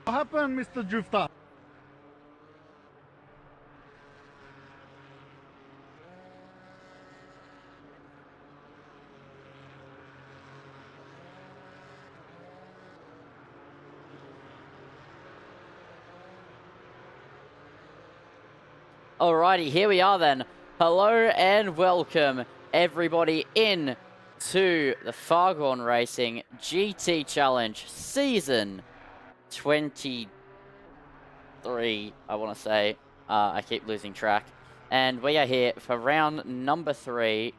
What happened, Mr. Drifter? Alrighty, here we are then. Hello and welcome everybody in to the Fargone Racing GT Challenge Season 23, I want to say. I keep losing track. And we are here for round number 3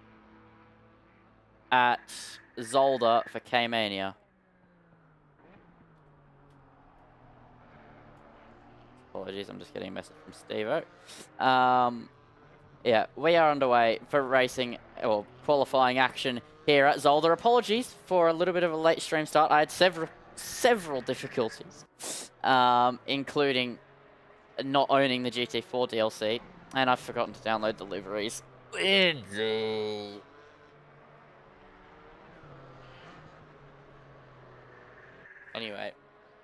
at Zolder for K-Mania. Apologies, I'm just getting a message from Steve-O. Yeah, we are underway for racing, or qualifying action here at Zolder. Apologies for a little bit of a late stream start. I had several difficulties, including not owning the GT4 DLC, and I've forgotten to download the liveries. Anyway,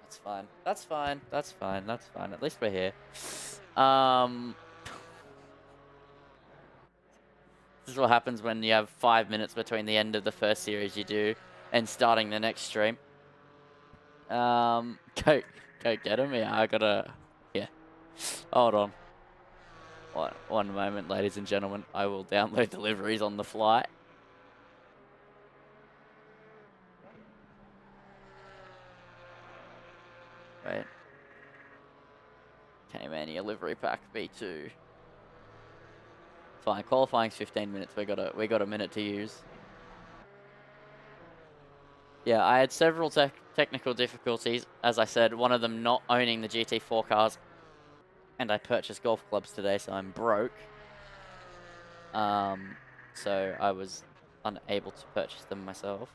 that's fine. That's fine. That's fine. That's fine. At least we're here. This is what happens when you have 5 minutes between the end of the first series you do and starting the next stream. Go get him. Yeah, I gotta. Yeah. Hold on. One moment, ladies and gentlemen. I will download deliveries on the fly. Right. K-Mania livery pack B2. Fine, qualifying's 15 minutes. We got a minute to use. Yeah, I had several technical difficulties. As I said, one of them not owning the GT4 cars, and I purchased golf clubs today, so I'm broke. So I was unable to purchase them myself.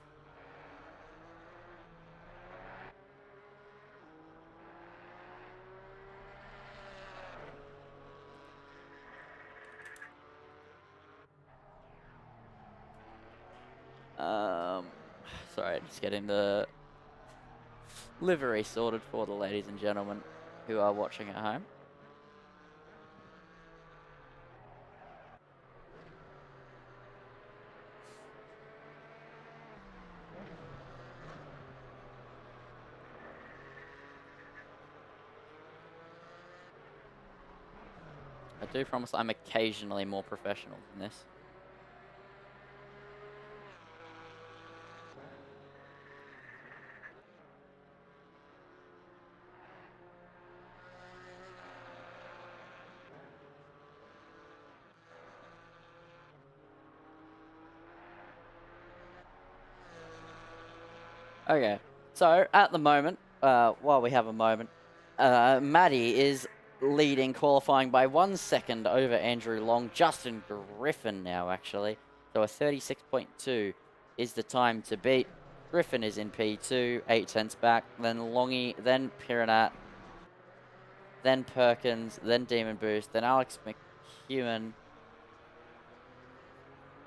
Sorry, just getting the livery sorted for the ladies and gentlemen who are watching at home. I do promise I'm occasionally more professional than this. Okay, so at the moment, while we have a moment, Maddie is leading qualifying by 1 second over Andrew Long. Justin Griffin now, actually. So a 36.2 is the time to beat. Griffin is in P2, 8 tenths back, then Longy, then Piranat, then Perkins, then Demon Boost, then Alex McEwen,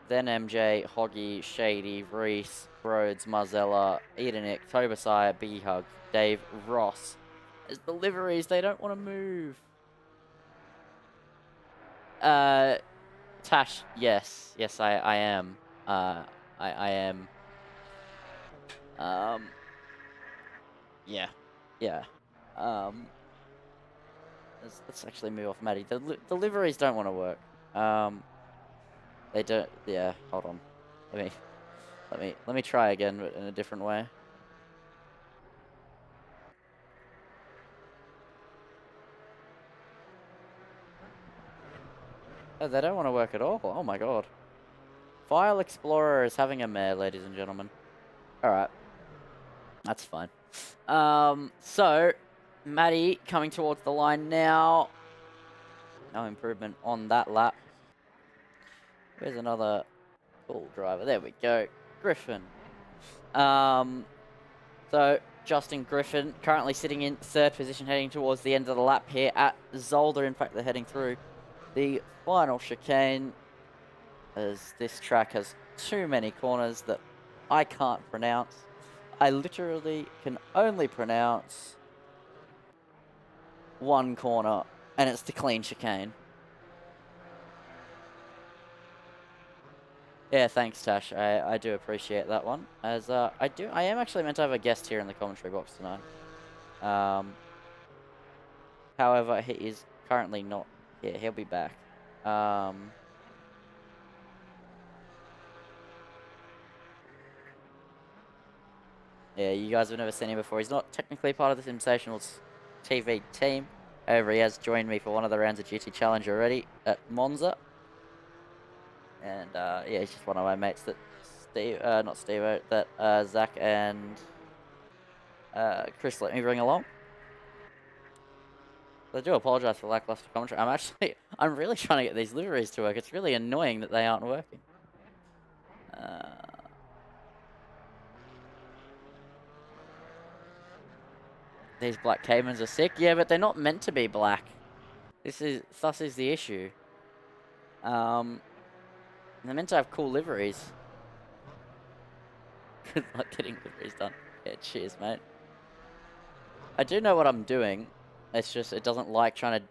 then MJ, Hoggy, Shady, Reese, Rhodes, Marzella, Edenick, Tobasire, Biggie Hug, Dave, Ross. As the liveries, they don't want to move. Tash, yes. Yes, I am. I am. Yeah. Yeah. Let's actually move off Maddie. The liveries don't want to work. They don't. Yeah. Hold on. Let me try again, but in a different way. Oh, they don't want to work at all. Oh my god. File Explorer is having a mare, ladies and gentlemen. Alright. That's fine. So, Maddie coming towards the line now. No improvement on that lap. Where's another cool driver? There we go. Griffin. So, Justin Griffin currently sitting in 3rd position heading towards the end of the lap here at Zolder. In fact, they're heading through the final chicane, as this track has too many corners that I can't pronounce. I literally can only pronounce one corner, and it's the clean chicane. Yeah, thanks, Tash. I do appreciate that one. As I am actually meant to have a guest here in the commentary box tonight. However, he is currently not here. He'll be back. Yeah, you guys have never seen him before. He's not technically part of the Sensational TV team. However, he has joined me for one of the rounds of GT Challenge already at Monza. And yeah, he's just one of my mates that Zach and Chris let me bring along. I do apologise for lackluster commentary. I'm really trying to get these liveries to work. It's really annoying that they aren't working. These black Caymans are sick. Yeah, but they're not meant to be black. Thus is the issue. They're meant to have cool liveries. Good luck getting liveries done. Yeah, cheers, mate. I do know what I'm doing. It's just, it doesn't like trying to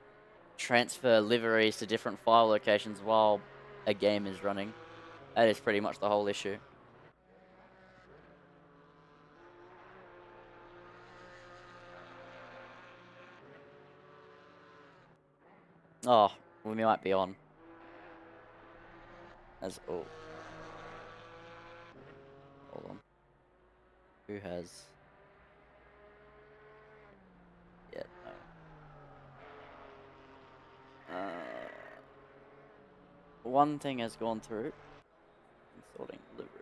transfer liveries to different file locations while a game is running. That is pretty much the whole issue. Oh, we might be on. Oh. Hold on. Who has... Yeah, no. One thing has gone through. Sorting livery.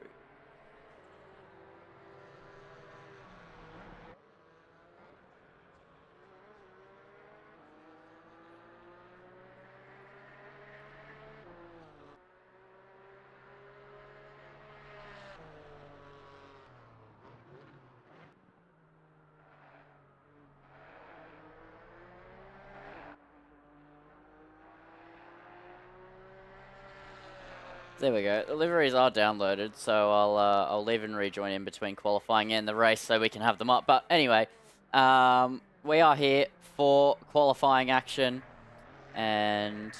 There we go. The liveries are downloaded, so I'll leave and rejoin in between qualifying and the race so we can have them up. But anyway, we are here for qualifying action, and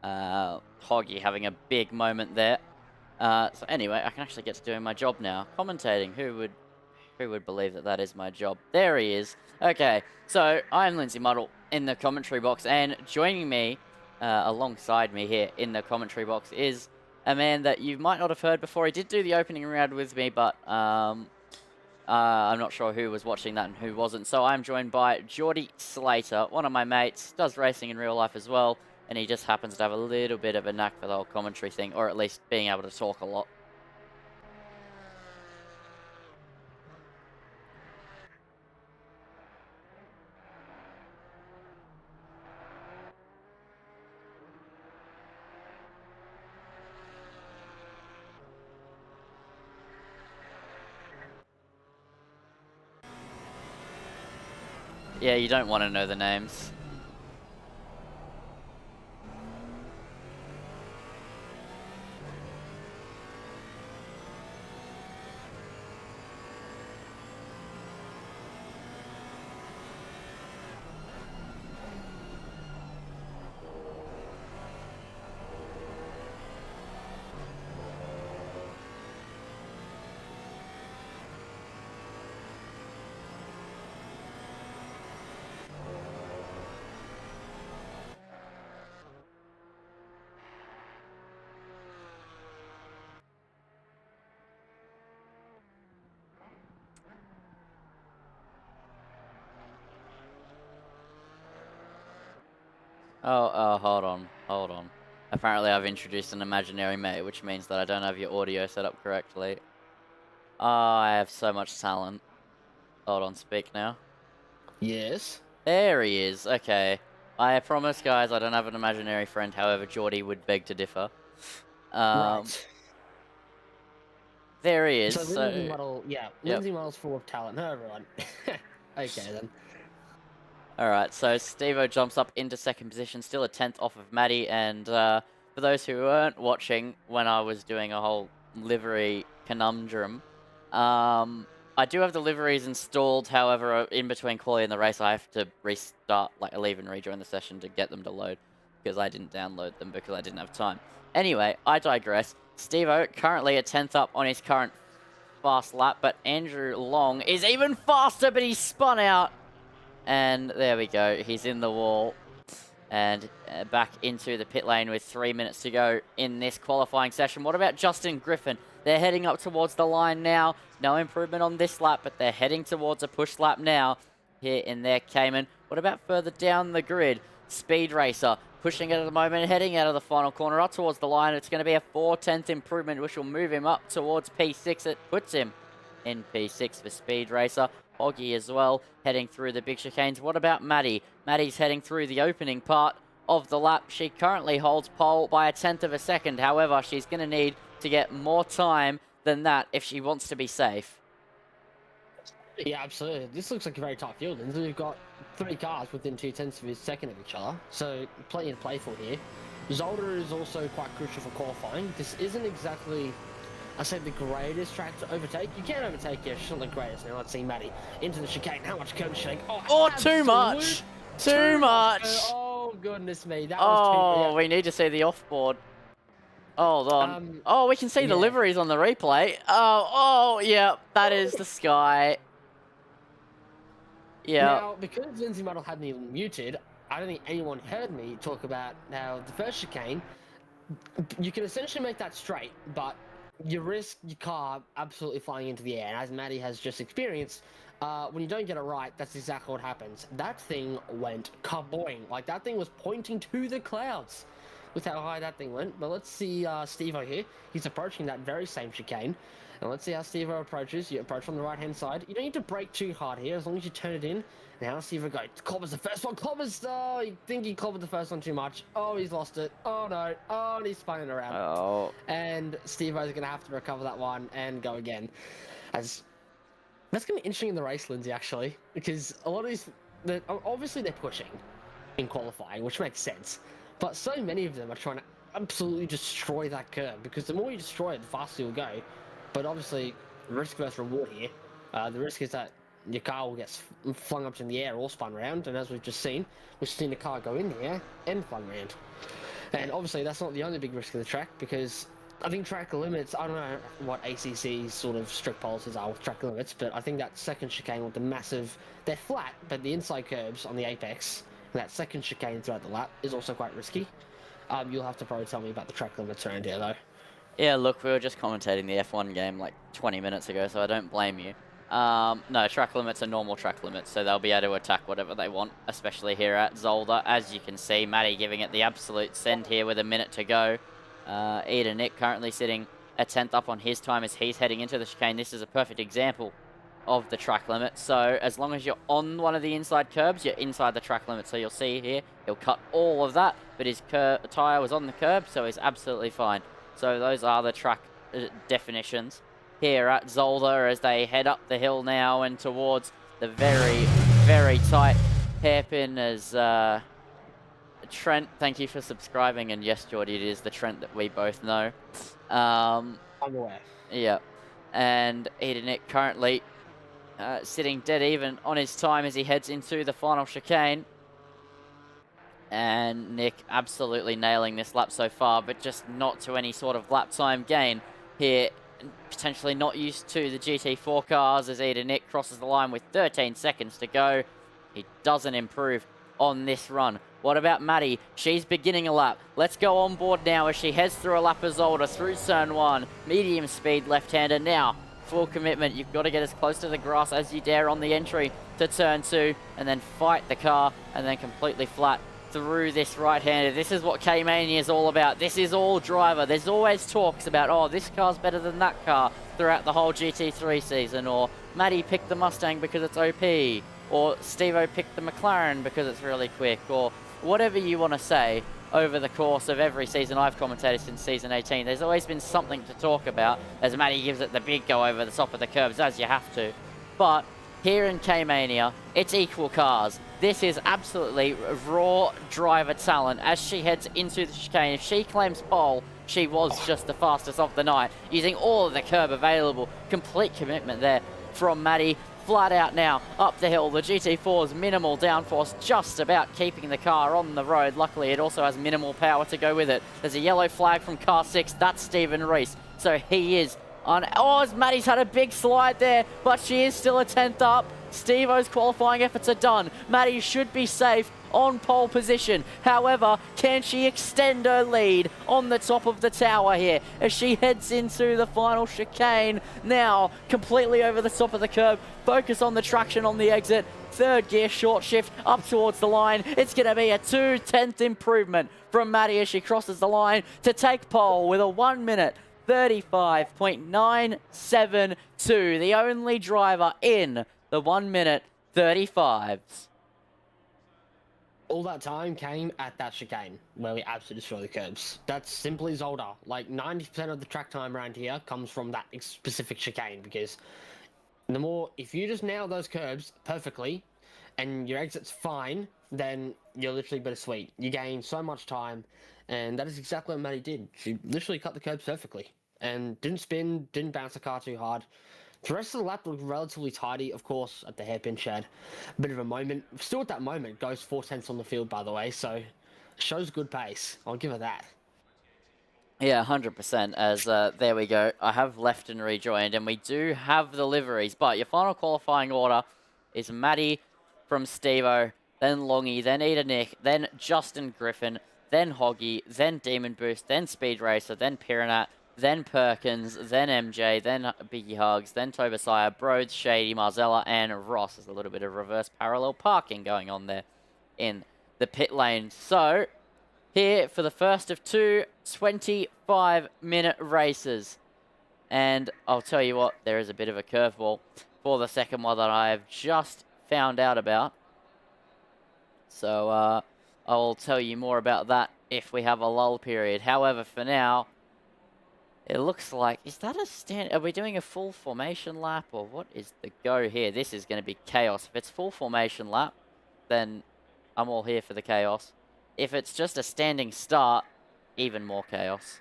Hoggy having a big moment there. So anyway, I can actually get to doing my job now, commentating. Who would believe that that is my job? There he is. Okay, so I'm Lindsay Muddle in the commentary box, and joining me alongside me here in the commentary box is a man that you might not have heard before. He did do the opening round with me, but I'm not sure who was watching that and who wasn't. So I'm joined by Geordie Slater, one of my mates, does racing in real life as well, and he just happens to have a little bit of a knack for the whole commentary thing, or at least being able to talk a lot. Yeah, you don't want to know the names. Oh, hold on. Apparently I've introduced an imaginary mate, which means that I don't have your audio set up correctly. Oh, I have so much talent. Hold on, speak now. Yes. There he is, okay. I promise, guys, I don't have an imaginary friend, however, Geordie would beg to differ. Right. There he is, So Lindsay Muddle, yeah, Yep. Lindsay Muddle's full of talent. No, everyone. Okay, then. Alright, so Steve-O jumps up into second position, still a 10th off of Maddie, and for those who weren't watching when I was doing a whole livery conundrum, I do have the liveries installed. However, in between quali and the race, I have to restart, like, leave and rejoin the session to get them to load because I didn't download them because I didn't have time. Anyway, I digress. Steve-O currently at 10th up on his current fast lap, but Andrew Long is even faster, but he's spun out. And there we go. He's in the wall and back into the pit lane with 3 minutes to go in this qualifying session. What about Justin Griffin? They're heading up towards the line now. No improvement on this lap, but they're heading towards a push lap now here in their Cayman. What about further down the grid? Speed Racer pushing it at the moment, heading out of the final corner up towards the line. It's going to be a 4/10 improvement, which will move him up towards P6. It puts him in P6 for Speed Racer. Hoggy as well, heading through the big chicanes. What about Maddie? Maddie's heading through the opening part of the lap. She currently holds pole by 1/10 of a second. However, she's going to need to get more time than that if she wants to be safe. Yeah, absolutely. This looks like a very tough field. And we've got 3 cars within 2/10 of a second of each other, so plenty to play for here. Zolder is also quite crucial for qualifying. This isn't exactly, I say, the greatest track to overtake. You can overtake it, it's not the greatest. Now let's see Maddie into the chicane. How much curb shake? Oh, too much! Too much! Oh, goodness me. That was too... Oh, we need to see the offboard. Hold on. Oh, we can see the liveries on the replay. Oh, yeah, that is the Sky. Yeah. Now, because Lindsay Muddle hadn't even muted, I don't think anyone heard me talk about now the first chicane. You can essentially make that straight, but you risk your car absolutely flying into the air. And as Maddie has just experienced, when you don't get it right, that's exactly what happens. That thing went kaboing. Like, that thing was pointing to the clouds with how high that thing went. But let's see Steve-O here. He's approaching that very same chicane. And let's see how Steve-O approaches. You approach on the right-hand side. You don't need to brake too hard here, as long as you turn it in. Now Steve-O goes. Clobbers the first one. Clobbers, oh, I think he clobbered the first one too much. Oh, he's lost it. Oh, no. Oh, and he's spinning around. Oh. And Steve-O's going to have to recover that one and go again. That's going to be interesting in the race, Lindsay, actually. Because a lot of these... obviously, they're pushing in qualifying, which makes sense. But so many of them are trying to absolutely destroy that curb. Because the more you destroy it, the faster you'll go. But obviously, risk versus reward here. The risk is that your car will get flung up in the air or spun around, and as we've just seen, we've seen the car go in the air and flung around. And obviously, that's not the only big risk of the track, because I think track limits, I don't know what ACC's sort of strict policies are with track limits, but I think that second chicane with the massive, they're flat, but the inside curbs on the apex, and that second chicane throughout the lap is also quite risky. You'll have to probably tell me about the track limits around here, though. Yeah, look, we were just commentating the F1 game like 20 minutes ago, so I don't blame you. No, track limits are normal track limits, so they'll be able to attack whatever they want, especially here at Zolder. As you can see, Matty giving it the absolute send here with a minute to go. Eden Nick currently sitting at 10th up on his time as he's heading into the chicane. This is a perfect example of the track limit. So as long as you're on one of the inside curbs, you're inside the track limit. So you'll see here, he'll cut all of that, but his tyre was on the curb, so he's absolutely fine. So those are the track definitions here at Zolder as they head up the hill now and towards the very, very tight hairpin as Trent, thank you for subscribing. And yes, Jordy, it is the Trent that we both know. I'm aware. Yeah. And Edenic currently sitting dead even on his time as he heads into the final chicane. And Nick absolutely nailing this lap so far, but just not to any sort of lap time gain here. Potentially not used to the GT4 cars as Edenic crosses the line with 13 seconds to go. He doesn't improve on this run. What about Maddie? She's beginning a lap. Let's go on board now as she heads through a lap of Zolder through turn 1. Medium speed left-hander now. Full commitment. You've got to get as close to the grass as you dare on the entry to turn 2 and then fight the car and then completely flat through this right-hander. This is what K-Mania is all about. This is all driver. There's always talks about, oh, this car's better than that car throughout the whole GT3 season, or Maddie picked the Mustang because it's OP, or Steve-O picked the McLaren because it's really quick, or whatever you want to say over the course of every season I've commentated since season 18. There's always been something to talk about as Maddie gives it the big go over the top of the curbs, as you have to. But here in K-Mania, it's equal cars. This is absolutely raw driver talent as she heads into the chicane. If she claims pole, she was just the fastest of the night, using all of the curb available. Complete commitment there from Maddie. Flat out now, up the hill. The GT4's minimal downforce just about keeping the car on the road. Luckily, it also has minimal power to go with it. There's a yellow flag from car 6. That's Stephen Reese. So he is on... Oh, Maddie's had a big slide there, but she is still a 10th up. Steve-O's qualifying efforts are done. Maddie should be safe on pole position. However, can she extend her lead on the top of the tower here as she heads into the final chicane? Now, completely over the top of the curb. Focus on the traction on the exit. Third gear short shift up towards the line. It's going to be a 2/10th improvement from Maddie as she crosses the line to take pole with a 1 minute 35.972. The only driver in the 1 minute 35s. All that time came at that chicane where we absolutely destroy the curbs. That's simply Zolder. Like 90% of the track time around here comes from that specific chicane, because the more, if you just nail those curbs perfectly and your exit's fine, then you're literally bittersweet. You gain so much time, and that is exactly what Maddie did. She literally cut the curbs perfectly and didn't spin, didn't bounce the car too hard. The rest of the lap looked relatively tidy, of course, at the hairpin shed. A bit of a moment. Still at that moment, goes 4/10 on the field, by the way, so shows good pace. I'll give her that. Yeah, 100%, as there we go. I have left and rejoined, and we do have the liveries, but your final qualifying order is Maddie from Stevo, then Longy, then Eda Nick, then Justin Griffin, then Hoggy, then Demon Boost, then Speed Racer, then Piranat, then Perkins, then MJ, then Biggie Hugs, then Tobasiah, Broads, Shady, Marzella, and Ross. There's a little bit of reverse parallel parking going on there in the pit lane. So, here for the first of two 25-minute races. And I'll tell you what, there is a bit of a curveball for the second one that I have just found out about. So, I'll tell you more about that if we have a lull period. However, for now, it looks like, is that a stand? Are we doing a full formation lap, or what is the go here? This is going to be chaos. If it's full formation lap, then I'm all here for the chaos. If it's just a standing start, even more chaos.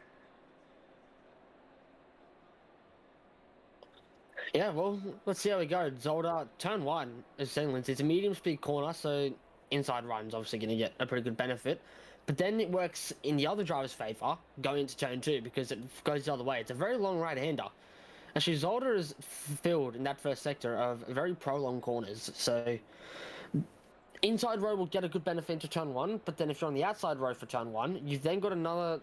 Yeah, well, let's see how we go. Zolder, turn 1, as saying, it's a medium speed corner, so inside run's obviously going to get a pretty good benefit. But then it works in the other driver's favour, going into turn 2, because it goes the other way. It's a very long right-hander. Actually, Zolder is filled in that first sector of very prolonged corners, so inside road will get a good benefit into turn 1, but then if you're on the outside road for turn 1, you've then got another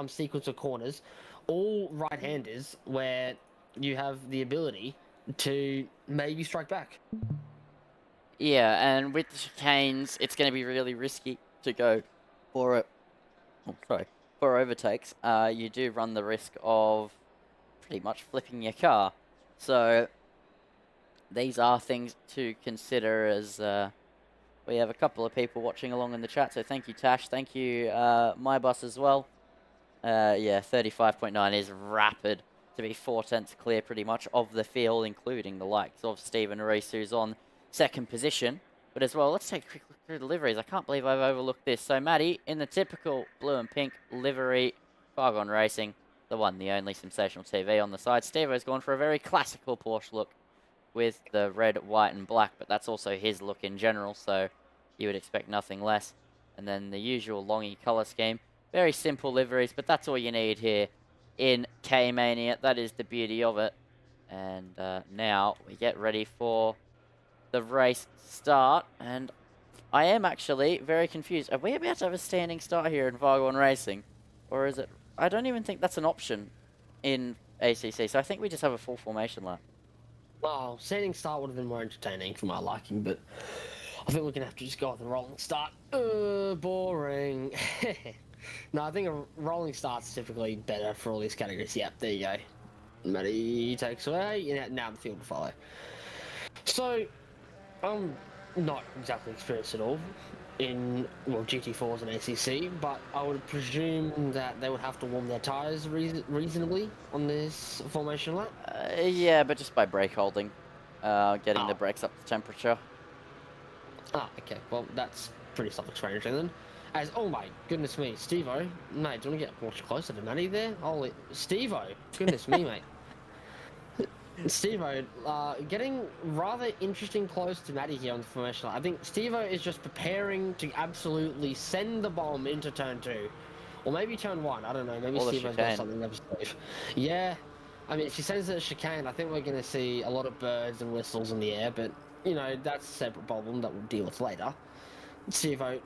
sequence of corners, all right-handers, where you have the ability to maybe strike back. Yeah, and with the chicanes, it's going to be really risky to go for for overtakes. You do run the risk of pretty much flipping your car. So these are things to consider, as we have a couple of people watching along in the chat. So thank you, Tash. Thank you, my boss as well. Yeah, 35.9 is rapid to be 4/10 clear pretty much of the field, including the likes of Stephen Reese, who's on second position. But as well, let's take a quick look through the liveries. I can't believe I've overlooked this. So Maddie, in the typical blue and pink livery, Fargone Racing, the one, the only, Sensational TV on the side. Stevo's gone for a very classical Porsche look with the red, white, and black, but that's also his look in general, so you would expect nothing less. And then the usual Longy colour scheme. Very simple liveries, but that's all you need here in K-Mania. That is the beauty of it. And now we get ready for the race start, and I am actually very confused. Are we about to have a standing start here in Fargone Racing? Or is it... I don't even think that's an option in ACC, so I think we just have a full formation lap. Well, standing start would have been more entertaining for my liking, but I think we're going to have to just go with a rolling start. Boring. No, I think a rolling start's typically better for all these categories. Yep, there you go. Matty takes away, now the field will follow. So, I'm not exactly experienced at all in, well, GT4s and ACC, but I would presume that they would have to warm their tyres reasonably on this formation lap. Yeah, but just by brake holding, getting the brakes up to temperature. Okay, well, that's pretty self-explanatory then. As, oh my goodness me, Steve-O, mate, do you want to get much closer to Matty there? Holy, Steve-O, goodness me, mate. Steve-O, getting rather interesting close to Matty here on the formation. I think Steve-O is just preparing to absolutely send the bomb into turn 2. Or maybe turn 1, I don't know. Maybe Steve-O's got something up his sleeve. Yeah, I mean, if she sends it a chicane, I think we're going to see a lot of birds and whistles in the air, but, you know, that's a separate problem that we'll deal with later. Steve-O,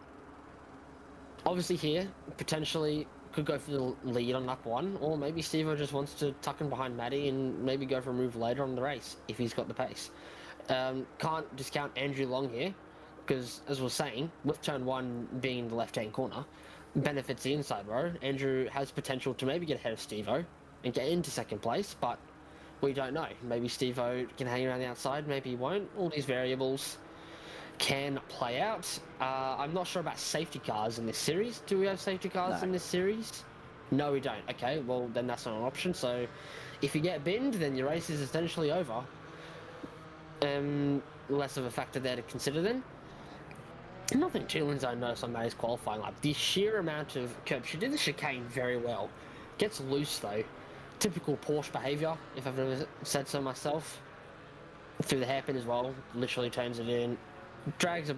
obviously here, potentially could go for the lead on lap 1, or maybe Steve-O just wants to tuck in behind Matty and maybe go for a move later on the race, if he's got the pace. Can't discount Andrew Long here, because, as we're saying, with turn 1 being in the left-hand corner, benefits the inside row. Andrew has potential to maybe get ahead of Steve-O and get into second place, but we don't know. Maybe Steve-O can hang around the outside, maybe he won't. All these variables can play out. I'm not sure about safety cars in this series. Do we have safety cars in this series? No, we don't. Okay, well, then that's not an option. So if you get binned, then your race is essentially over. Less of a factor there to consider then. Nothing too I noticed on Matty's qualifying lap. The sheer amount of curb. She did the chicane very well. Gets loose though. Typical Porsche behaviour, if I've ever said so myself. Through the hairpin as well. Literally turns it in. Drags a,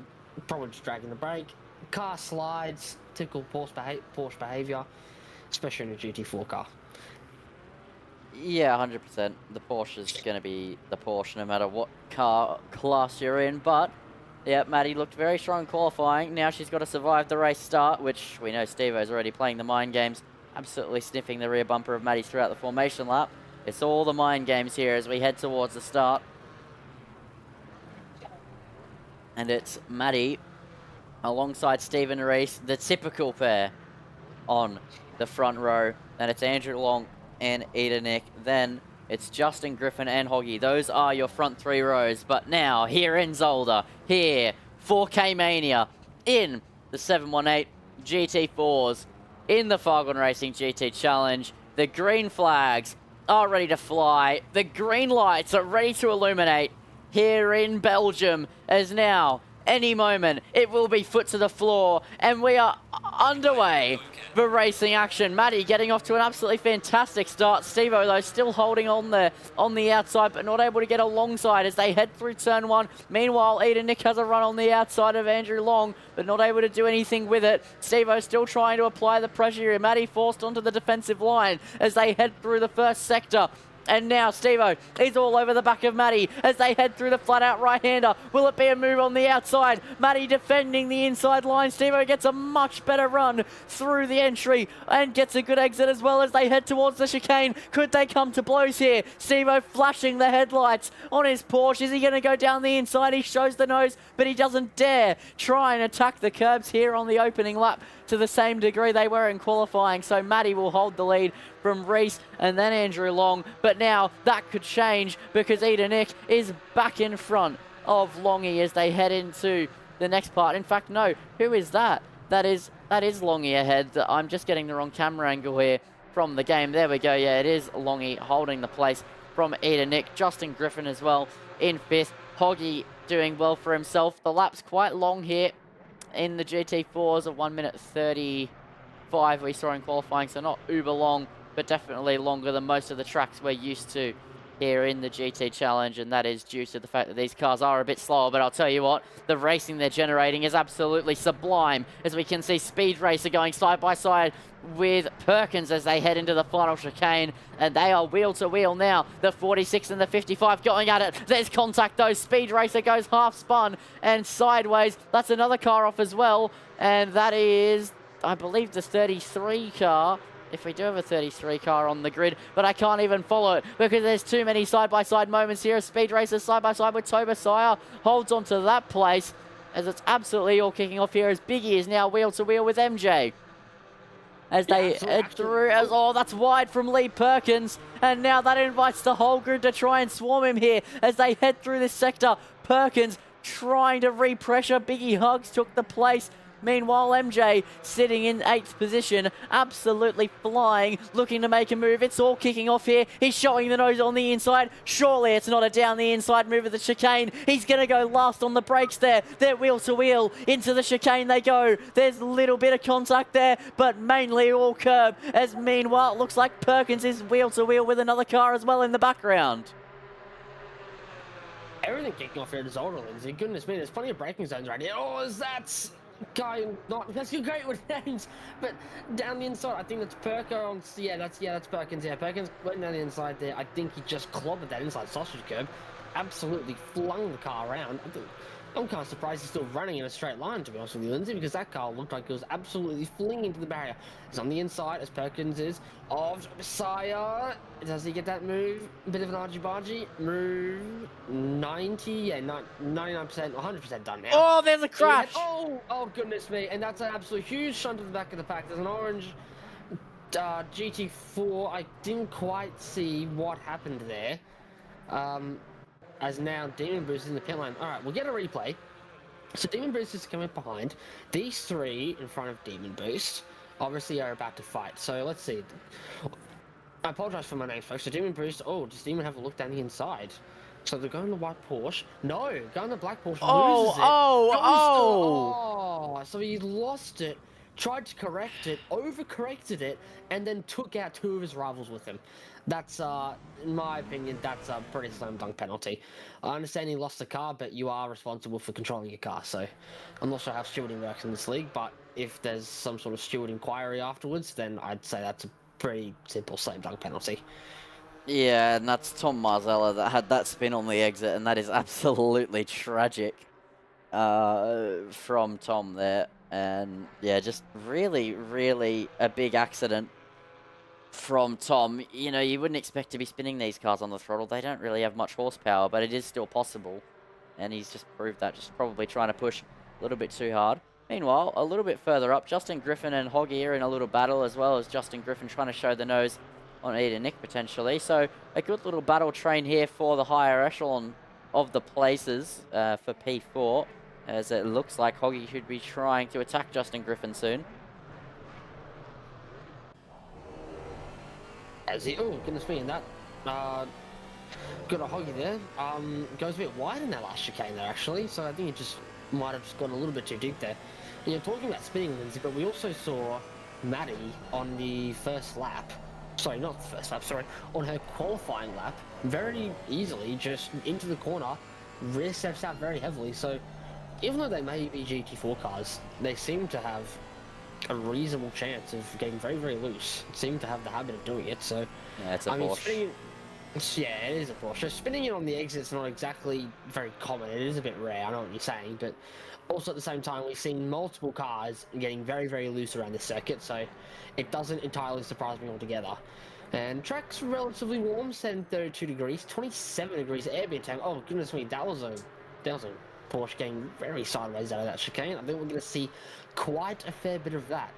probably just dragging the brake. Car slides. Typical Porsche behaviour. Especially in a GT4 car. Yeah, 100%. The Porsche is going to be the Porsche no matter what car class you're in, but yeah, Matty looked very strong qualifying. Now she's got to survive the race start, which we know Steve-O's already playing the mind games, absolutely sniffing the rear bumper of Matty throughout the formation lap. It's all the mind games here as we head towards the start. And it's Matty alongside Stephen Reese, the typical pair on the front row. And it's Andrew Long and Ida Nick. Then it's Justin Griffin and Hoggy. Those are your front 3 rows. But now, here in Zolder, here, 4K Mania, in the 718 GT4s, in the Fargone Racing GT Challenge, the green flags are ready to fly. The green lights are ready to illuminate here in Belgium, as now, any moment, it will be foot to the floor, and we are underway for racing action. Matty getting off to an absolutely fantastic start. Steve-O, though, still holding on there on the outside, but not able to get alongside as they head through turn 1. Meanwhile, Ida Nick has a run on the outside of Andrew Long, but not able to do anything with it. Steve-O still trying to apply the pressure here. Matty forced onto the defensive line as they head through the first sector. And now Steve-O is all over the back of Matty as they head through the flat-out right-hander. Will it be a move on the outside? Matty defending the inside line. Steve-O gets a much better run through the entry and gets a good exit as well as they head towards the chicane. Could they come to blows here? Steve-O flashing the headlights on his Porsche. Is he going to go down the inside? He shows the nose, but he doesn't dare try and attack the curbs here on the opening lap to the same degree they were in qualifying. So Matty will hold the lead from Reese and then Andrew Long. But now that could change because Ida Nick is back in front of Longy as they head into the next part. In fact, no, who is that? That is Longy ahead. I'm just getting the wrong camera angle here from the game. There we go. Yeah, it is Longy holding the place from Ida Nick. Justin Griffin as well in 5th. Hoggy doing well for himself. The lap's quite long here in the GT4s of 1 minute 35 we saw in qualifying, so not uber long, but definitely longer than most of the tracks we're used to here in the GT Challenge, and that is due to the fact that these cars are a bit slower. But I'll tell you what, the racing they're generating is absolutely sublime, as we can see Speed Racer going side by side with Perkins as they head into the final chicane, and they are wheel to wheel now. The 46 and the 55 going at it. There's contact though. Speed Racer goes half spun and sideways. That's another car off as well, and that is, I believe, the 33 car. If we do have a 33 car on the grid, but I can't even follow it because there's too many side-by-side moments here. Speed Racer side-by-side with Toba Sire holds on to that place as it's absolutely all kicking off here as Biggie is now wheel-to-wheel with MJ. As they head through, as oh, that's wide from Lee Perkins, and now that invites the whole grid to try and swarm him here as they head through this sector. Perkins trying to re-pressure. Biggie Hugs took the place. Meanwhile, MJ sitting in 8th position, absolutely flying, looking to make a move. It's all kicking off here. He's showing the nose on the inside. Surely it's not a down the inside move of the chicane. He's going to go last on the brakes there. They're wheel to wheel. Into the chicane they go. There's a little bit of contact there, but mainly all curb. As meanwhile, it looks like Perkins is wheel to wheel with another car as well in the background. everything kicking off here at Zolder, Lindsay. Goodness me, there's plenty of braking zones right here. Oh, is that guy not? That's great with names, but down the inside, I think that's Perko on. Yeah, that's Perkins. Yeah, Perkins went down the inside there. I think he just clobbered that inside sausage curb, absolutely flung the car around. I'm kind of surprised he's still running in a straight line, to be honest with you, Lindsay, because that car looked like it was absolutely flinging into the barrier. He's on the inside, as Perkins is, of Messiah. Does he get that move? A bit of an argy-bargy. Move 90, yeah, 99%, 100% done now. Oh, there's a crash! Oh, goodness me. And that's an absolute huge shunt to the back of the pack. There's an orange GT4. I didn't quite see what happened there. As now Demon Boost is in the pit lane. Alright, we'll get a replay. So Demon Boost is coming behind. These three in front of Demon Boost obviously are about to fight. So let's see. I apologize for my name, folks. So Demon Boost, does Demon have a look down the inside? So they're going the white Porsche. No, going the black Porsche. Loses it. So he lost it, tried to correct it, overcorrected it, and then took out two of his rivals with him. That's, in my opinion, that's a pretty slam dunk penalty. I understand he lost the car, but you are responsible for controlling your car, so I'm not sure how stewarding works in this league, but if there's some sort of steward inquiry afterwards, then I'd say that's a pretty simple slam dunk penalty. Yeah, and that's Tom Marzella that had that spin on the exit, and that is absolutely tragic from Tom there. And yeah, just really, really a big accident from Tom. You know, you wouldn't expect to be spinning these cars on the throttle. They don't really have much horsepower, but it is still possible. And he's just proved that, just probably trying to push a little bit too hard. Meanwhile, a little bit further up, Justin Griffin and Hoggy are in a little battle, as well as Justin Griffin trying to show the nose on Eden Nick potentially. So a good little battle train here for the higher echelon of the places for P4, as it looks like Hoggy should be trying to attack Justin Griffin soon. As he, oh goodness me, and that got a Hoggy there. Goes a bit wide in that last chicane there actually, so I think it just might have just gone a little bit too deep there. And you're talking about spinning, Lindsay, but we also saw Maddie on the first lap. Sorry, not the first lap, sorry. On her qualifying lap, very easily just into the corner, rear steps out very heavily. So even though they may be GT4 cars, they seem to have a reasonable chance of getting very, very loose. Seem to have the habit of doing it. So yeah, it's a Porsche. Yeah, it is a Porsche. Spinning it on the exit's not exactly very common. It is a bit rare, I know what you're saying, but also at the same time, we've seen multiple cars getting very, very loose around this circuit, so it doesn't entirely surprise me altogether. And track's relatively warm, set in 32 degrees, 27 degrees air being tank. Oh, goodness me, that was a Porsche getting very sideways out of that chicane. I think we're going to see quite a fair bit of that.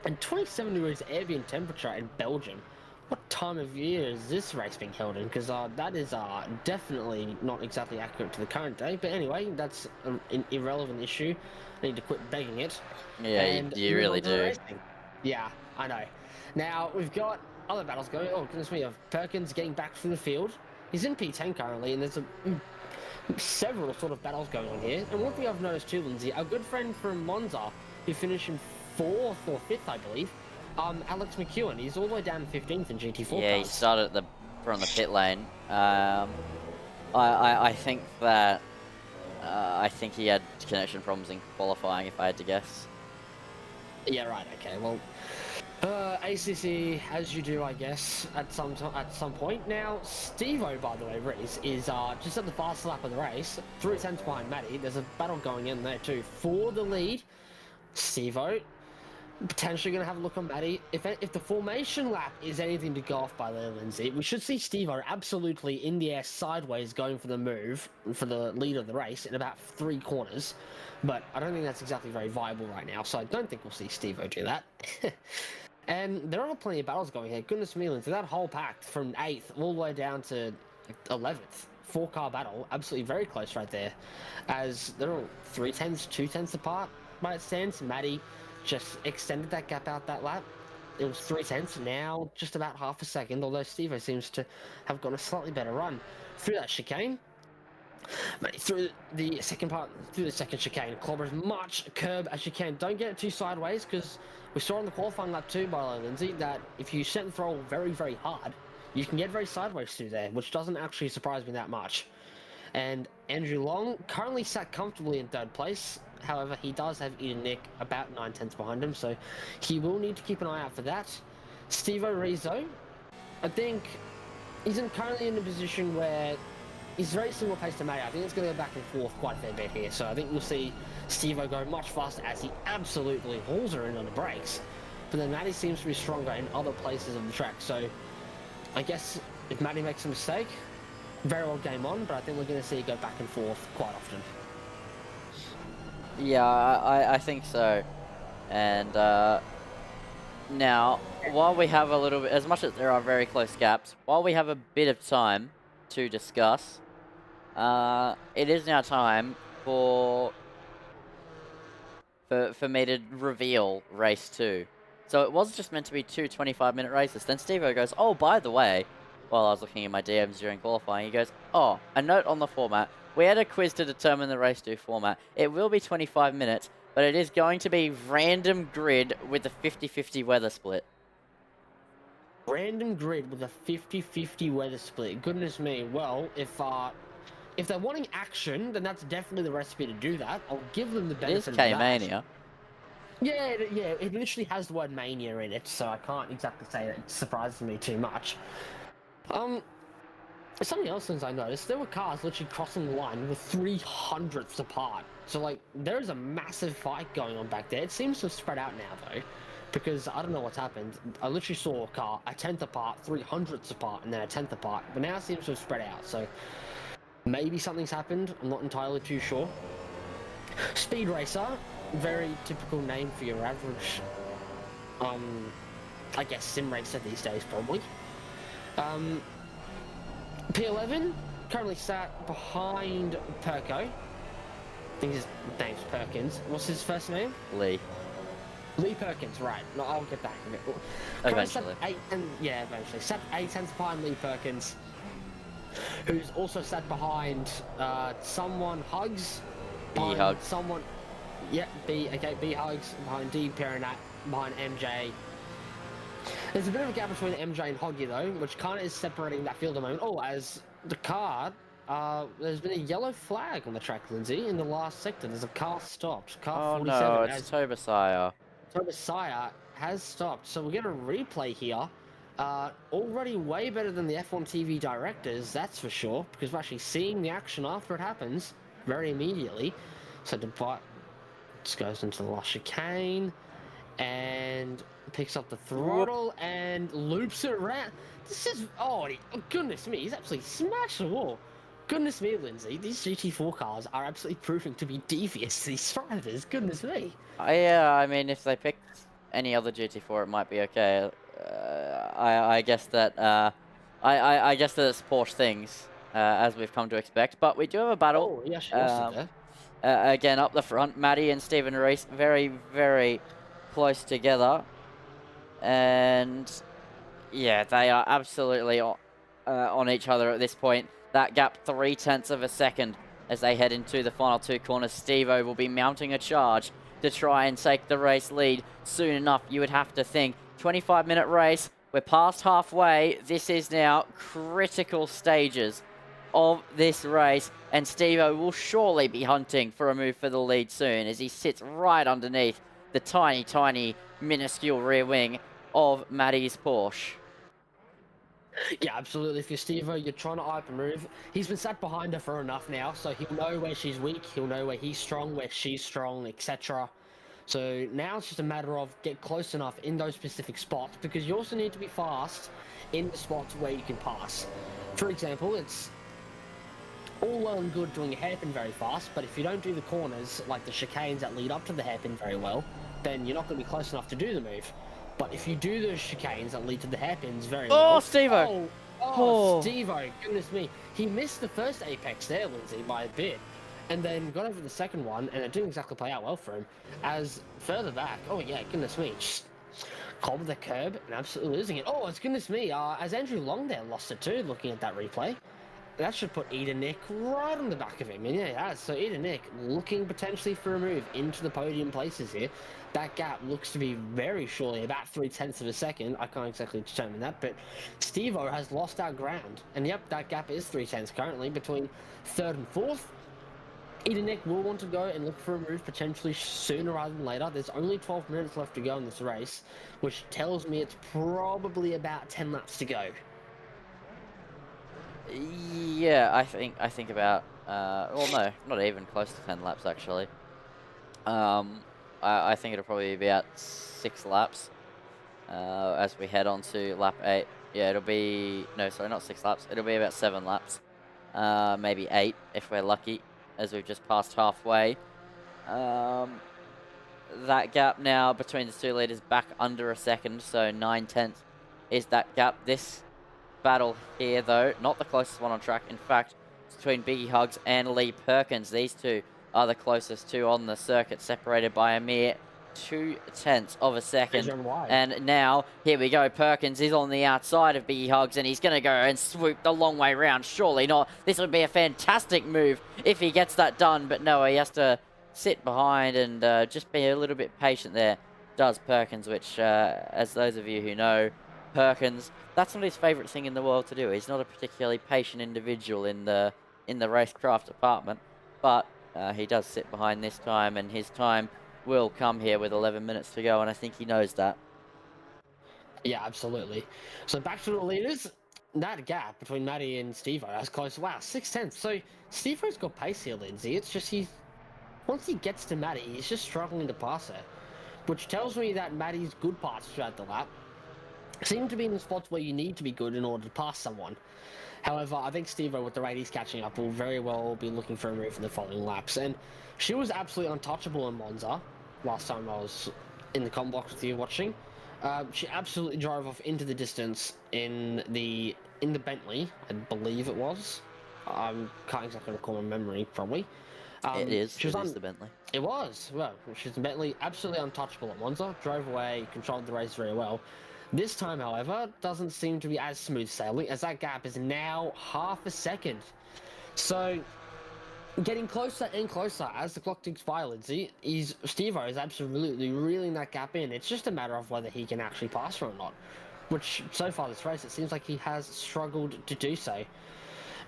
And 27 degrees ambient temperature in Belgium. What time of year is this race being held in? Because that is definitely not exactly accurate to the current day. But anyway, that's an irrelevant issue. I need to quit begging it. Yeah, and you really do. Yeah, I know. Now, we've got other battles going. Oh, goodness me, of Perkins getting back from the field. He's in P10 currently, and there's several sort of battles going on here. And one thing I've noticed too, Lindsay, our good friend from Monza, who finished in 4th or 5th, I believe, Alex McEwen, he's all the way down to 15th in GT4 Yeah, cars. he started at from the pit lane. I think that I think he had connection problems in qualifying, if I had to guess. Yeah, right. Okay. Well, ACC, as you do, I guess, at some point. Now, Steve-O, by the way, Reese, is just at the fast lap of the race, 3 tenths behind Matty. There's a battle going in there too for the lead. Steve-O potentially going to have a look on Matty. If the formation lap is anything to go off by there, Lindsay, we should see Steve-O absolutely in the air sideways going for the move for the lead of the race in about 3 corners. But I don't think that's exactly very viable right now, so I don't think we'll see Steve-O do that. And there are plenty of battles going here. Goodness me, Lindsay, that whole pack from 8th all the way down to 11th. 4-car battle, absolutely very close right there. As they're all 3 tenths, 2 tenths apart by it stands. Matty just extended that gap out that lap. It was 3 tenths, now just about half a second, although Steve-O seems to have gone a slightly better run through that chicane. Through the second chicane, clobber as much curb as you can. Don't get it too sideways, because we saw on the qualifying lap too, by the way, Lindsay, that if you set the throttle very, very hard, you can get very sideways through there, which doesn't actually surprise me that much. And Andrew Long currently sat comfortably in third place. However, he does have Ian Nick about 9 tenths behind him, so he will need to keep an eye out for that. Stevo Rizzo, I think he's currently in a position where he's very similar pace to Mario. I think it's going to go back and forth quite a fair bit here. So I think you'll see Stevo go much faster as he absolutely hauls her in on the brakes. But then Matty seems to be stronger in other places of the track. So I guess if Matty makes a mistake, very well game on, but I think we're going to see it go back and forth quite often. Yeah, I think so. And now, while we have a little bit, as much as there are very close gaps, while we have a bit of time to discuss, it is now time for me to reveal race 2. So it was just meant to be 2 25-minute races. Then Steve-O goes, oh, by the way, while I was looking at my DMs during qualifying, he goes, oh, a note on the format. We had a quiz to determine the race 2 format. It will be 25 minutes, but it is going to be random grid with a 50-50 weather split. Random grid with a 50-50 weather split. Goodness me. Well, if they're wanting action, then that's definitely the recipe to do that. I'll give them the benefit of that. It is K-Mania. Yeah, it literally has the word mania in it, so I can't exactly say that it surprises me too much. Something else since I noticed, there were cars literally crossing the line with 300ths apart. So, like, there is a massive fight going on back there. It seems to have spread out now, though, because I don't know what's happened. I literally saw a car a 10th apart, 300ths apart, and then a 10th apart, but now it seems to have spread out, so maybe something's happened. I'm not entirely too sure. Speed Racer, very typical name for your average, I guess, sim racer these days, probably. P11 currently sat behind Perko. I think his name's Perkins. What's his first name? Lee. Lee Perkins, right. No, I'll get back to it. Eventually. Eventually. Sat 8 tenths behind Lee Perkins, who's also sat behind someone Hugs. B-Hugs. Someone, yeah, B-Hugs, behind D Perinat, behind MJ. There's a bit of a gap between MJ and Hoggy, though, which kind of is separating that field at the moment. Oh, as the car, there's been a yellow flag on the track, Lindsay, in the last sector. There's a car stopped. Car 47. No, it's Tobasire. Tobasire has stopped. So we're getting a replay here. Already way better than the F1 TV directors, that's for sure, because we're actually seeing the action after it happens very immediately. So just goes into the last chicane and picks up the throttle and loops it around. This is, oh goodness me, he's absolutely smashed the wall. Goodness me, Lindsay, these GT4 cars are absolutely proving to be devious, these drivers. Goodness me. Yeah, I mean, if they picked any other GT4, it might be okay. I guess that I guess that it's Porsche things, as we've come to expect. But we do have a battle. Oh, yeah, she lost it again up the front. Matty and Stephen Reese very, very close together, and yeah, they are absolutely on each other at this point. That gap 0.3 of a second as they head into the final 2 corners. Steve-O will be mounting a charge to try and take the race lead soon enough, you would have to think. 25-minute race, we're past halfway. This is now critical stages of this race, and Steve-O will surely be hunting for a move for the lead soon as he sits right underneath the tiny, tiny, minuscule rear wing of Matty's Porsche. Yeah, absolutely. If you're Steve-O, you're trying to hyper-move. He's been sat behind her for enough now, so he'll know where she's weak, he'll know where he's strong, where she's strong, etc. So now it's just a matter of get close enough in those specific spots, because you also need to be fast in the spots where you can pass. For example, it's all well and good doing a hairpin very fast, but if you don't do the corners, like the chicanes that lead up to the hairpin very well, then you're not going to be close enough to do the move. But if you do those chicanes that lead to the hairpins very well... Oh, Steve-O! Oh, Steve-O, goodness me. He missed the first apex there, Lindsay, by a bit, and then got over the second one, and it didn't exactly play out well for him. As further back, oh yeah, goodness me, just cobbled the curb and absolutely losing it. Oh, it's goodness me, as Andrew Long there lost it too, looking at that replay. that should put Eden Nick right on the back of him. And yeah, it has. So Eden Nick looking potentially for a move into the podium places here. That gap looks to be very surely about 0.3 of a second. I can't exactly determine that, but Steve-O has lost our ground. And yep, that gap is 0.3 currently between third and fourth. Eden Nick will want to go and look for a move potentially sooner rather than later. There's only 12 minutes left to go in this race, which tells me it's probably about 10 laps to go. Yeah, I think about well, no, not even close to 10 laps actually. I think it'll probably be about 6 laps as we head on to lap 8. Yeah, it'll be no, sorry, not 6 laps. It'll be about 7 laps, maybe 8 if we're lucky, as we've just passed halfway. That gap now between the two leaders back under a second, so 9/10 is that gap. This battle here, though, not the closest one on track. In fact, it's between Biggie Hugs and Lee Perkins. These two are the closest two on the circuit, separated by a mere 0.2 of a second. And now, here we go. Perkins is on the outside of Biggie Hugs, and he's going to go and swoop the long way round. Surely not. This would be a fantastic move if he gets that done, but no, he has to sit behind and just be a little bit patient there. Does Perkins, which, as those of you who know, Perkins, that's not his favourite thing in the world to do. He's not a particularly patient individual in the racecraft department, but he does sit behind this time, and his time will come here with 11 minutes to go, and I think he knows that. Yeah, absolutely. So back to the leaders. That gap between Matty and Steve-O, that's close. Wow, 6/10. So Steve-O's got pace here, Lindsay. It's just once he gets to Matty, he's just struggling to pass it, which tells me that Matty's good parts throughout the lap seem to be in the spots where you need to be good in order to pass someone. However, I think Steve-O, with the rate he's catching up, will very well be looking for a move in the following laps. And she was absolutely untouchable in Monza last time I was in the com box with you watching. She absolutely drove off into the distance in the Bentley, I believe it was. I can't exactly recall my memory, probably. It is the Bentley. It was. Well, she's the Bentley, absolutely untouchable at Monza. Drove away, controlled the race very well. This time, however, doesn't seem to be as smooth sailing, as that gap is now half a second. So, getting closer and closer as the clock ticks by, Lindsay, Steve-O is absolutely reeling that gap in. It's just a matter of whether he can actually pass her or not, which so far this race, it seems like he has struggled to do so.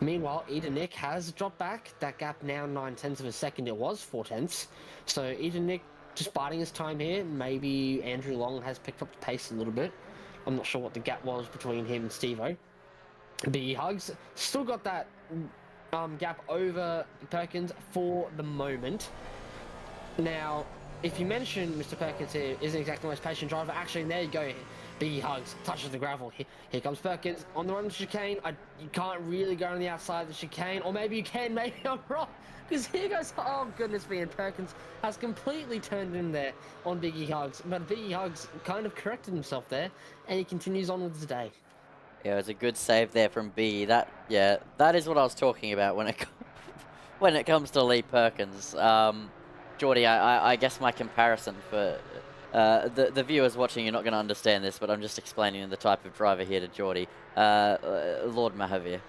Meanwhile, Eden Nick has dropped back. That gap now 9/10 of a second. It was 4/10. So Eden Nick just biding his time here. Maybe Andrew Long has picked up the pace a little bit. I'm not sure what the gap was between him and Steve-O. Biggie Hugs still got that gap over Perkins for the moment. Now, if you mention Mr. Perkins here isn't exactly the most patient driver, actually, there you go. Biggie Hugs touches the gravel. Here comes Perkins on the run of the chicane. You can't really go on the outside of the chicane, or maybe you can. Maybe I'm wrong. Because here goes, oh goodness me, and Perkins has completely turned in there on Biggie Hugs. But Biggie Hugs kind of corrected himself there, and he continues on with the day. Yeah, it was a good save there from Biggie. That is what I was talking about when it comes to Lee Perkins. Geordie, I guess my comparison for the viewers watching, you're not going to understand this, but I'm just explaining the type of driver here to Geordie. Lord Mahavir.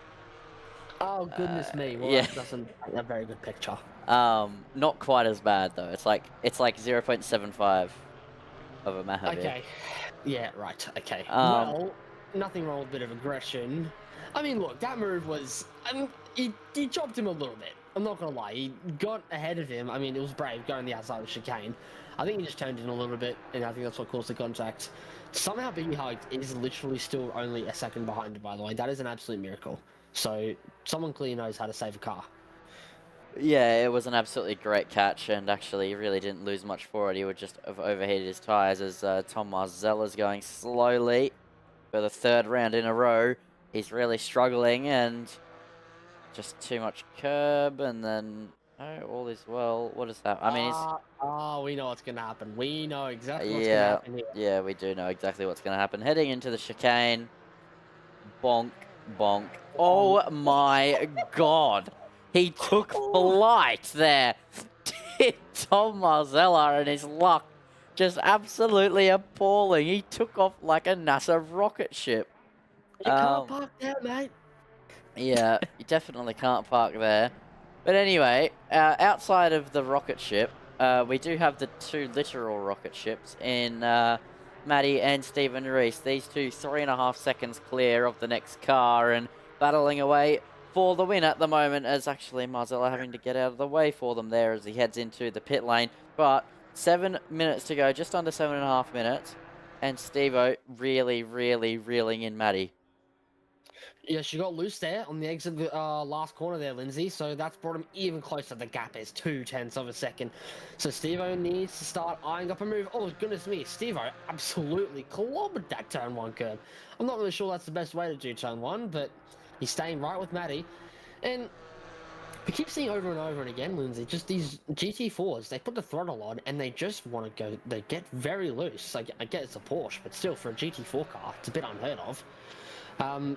Oh, goodness me. Well, yeah. That doesn't paint a very good picture. Not quite as bad, though. It's like 0.75 of a Mahavir. Okay. Yeah, right. Okay. Well, nothing wrong with a bit of aggression. I mean, look, that move was... he chopped him a little bit. I'm not going to lie. He got ahead of him. I mean, it was brave going the outside of the chicane. I think he just turned in a little bit, and I think that's what caused the contact. Somehow Biggie Hugs is literally still only a second behind, by the way. That is an absolute miracle. So, someone clearly knows how to save a car. Yeah, it was an absolutely great catch, and actually he really didn't lose much for it. He would just have overheated his tyres as Tom Marzella's going slowly for the third round in a row. He's really struggling, and just too much curb, and then all is well. What is that? I mean, we know what's going to happen. We know exactly what's going to happen here. Yeah, we do know exactly what's going to happen. Heading into the chicane. Bonk, bonk. Oh my God. He took flight there. Tom Marzella and his luck. Just absolutely appalling. He took off like a NASA rocket ship. You can't park there, mate. Yeah, you definitely can't park there. But anyway, outside of the rocket ship, we do have the two literal rocket ships in Maddie and Stephen Reese. These two 3.5 seconds clear of the next car and battling away for the win at the moment, as actually Marzella having to get out of the way for them there as he heads into the pit lane. But 7 minutes to go, just under 7.5 minutes, and Steve-O really, really reeling in Maddie. Yeah, she got loose there on the exit of the last corner there, Lindsay. So that's brought him even closer. The gap is 0.2 of a second. So Steve-O needs to start eyeing up a move. Oh, goodness me. Steve-O absolutely clobbered that turn one curve. I'm not really sure that's the best way to do turn one, but he's staying right with Maddie. And we keep seeing over and over and again, Lindsay, just these GT4s, they put the throttle on and they just want to go, they get very loose. Like, I get it's a Porsche, but still for a GT4 car, it's a bit unheard of.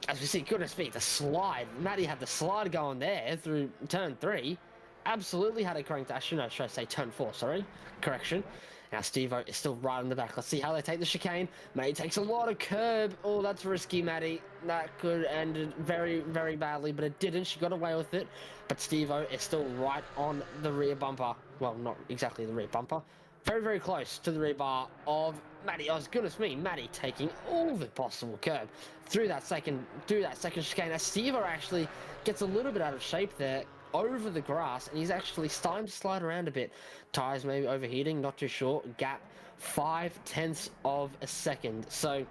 As we see, goodness me, the slide. Maddie had the slide going there through turn 3. Absolutely had a cranked dash. No, should I say turn 4, sorry. Correction. Now Steve-O is still right in the back. Let's see how they take the chicane. Maddie takes a lot of curb. Oh, that's risky, Maddie. That could end very, very badly, but it didn't. She got away with it. But Steve-O is still right on the rear bumper. Well, not exactly the rear bumper. Very, very close to the rear bar of Maddie. Oh, goodness me, Maddie taking all the possible curb through that second chicane. As Steve-O actually gets a little bit out of shape there over the grass, and he's actually starting to slide around a bit. Tires maybe overheating, not too sure. Gap 0.5 of a second. So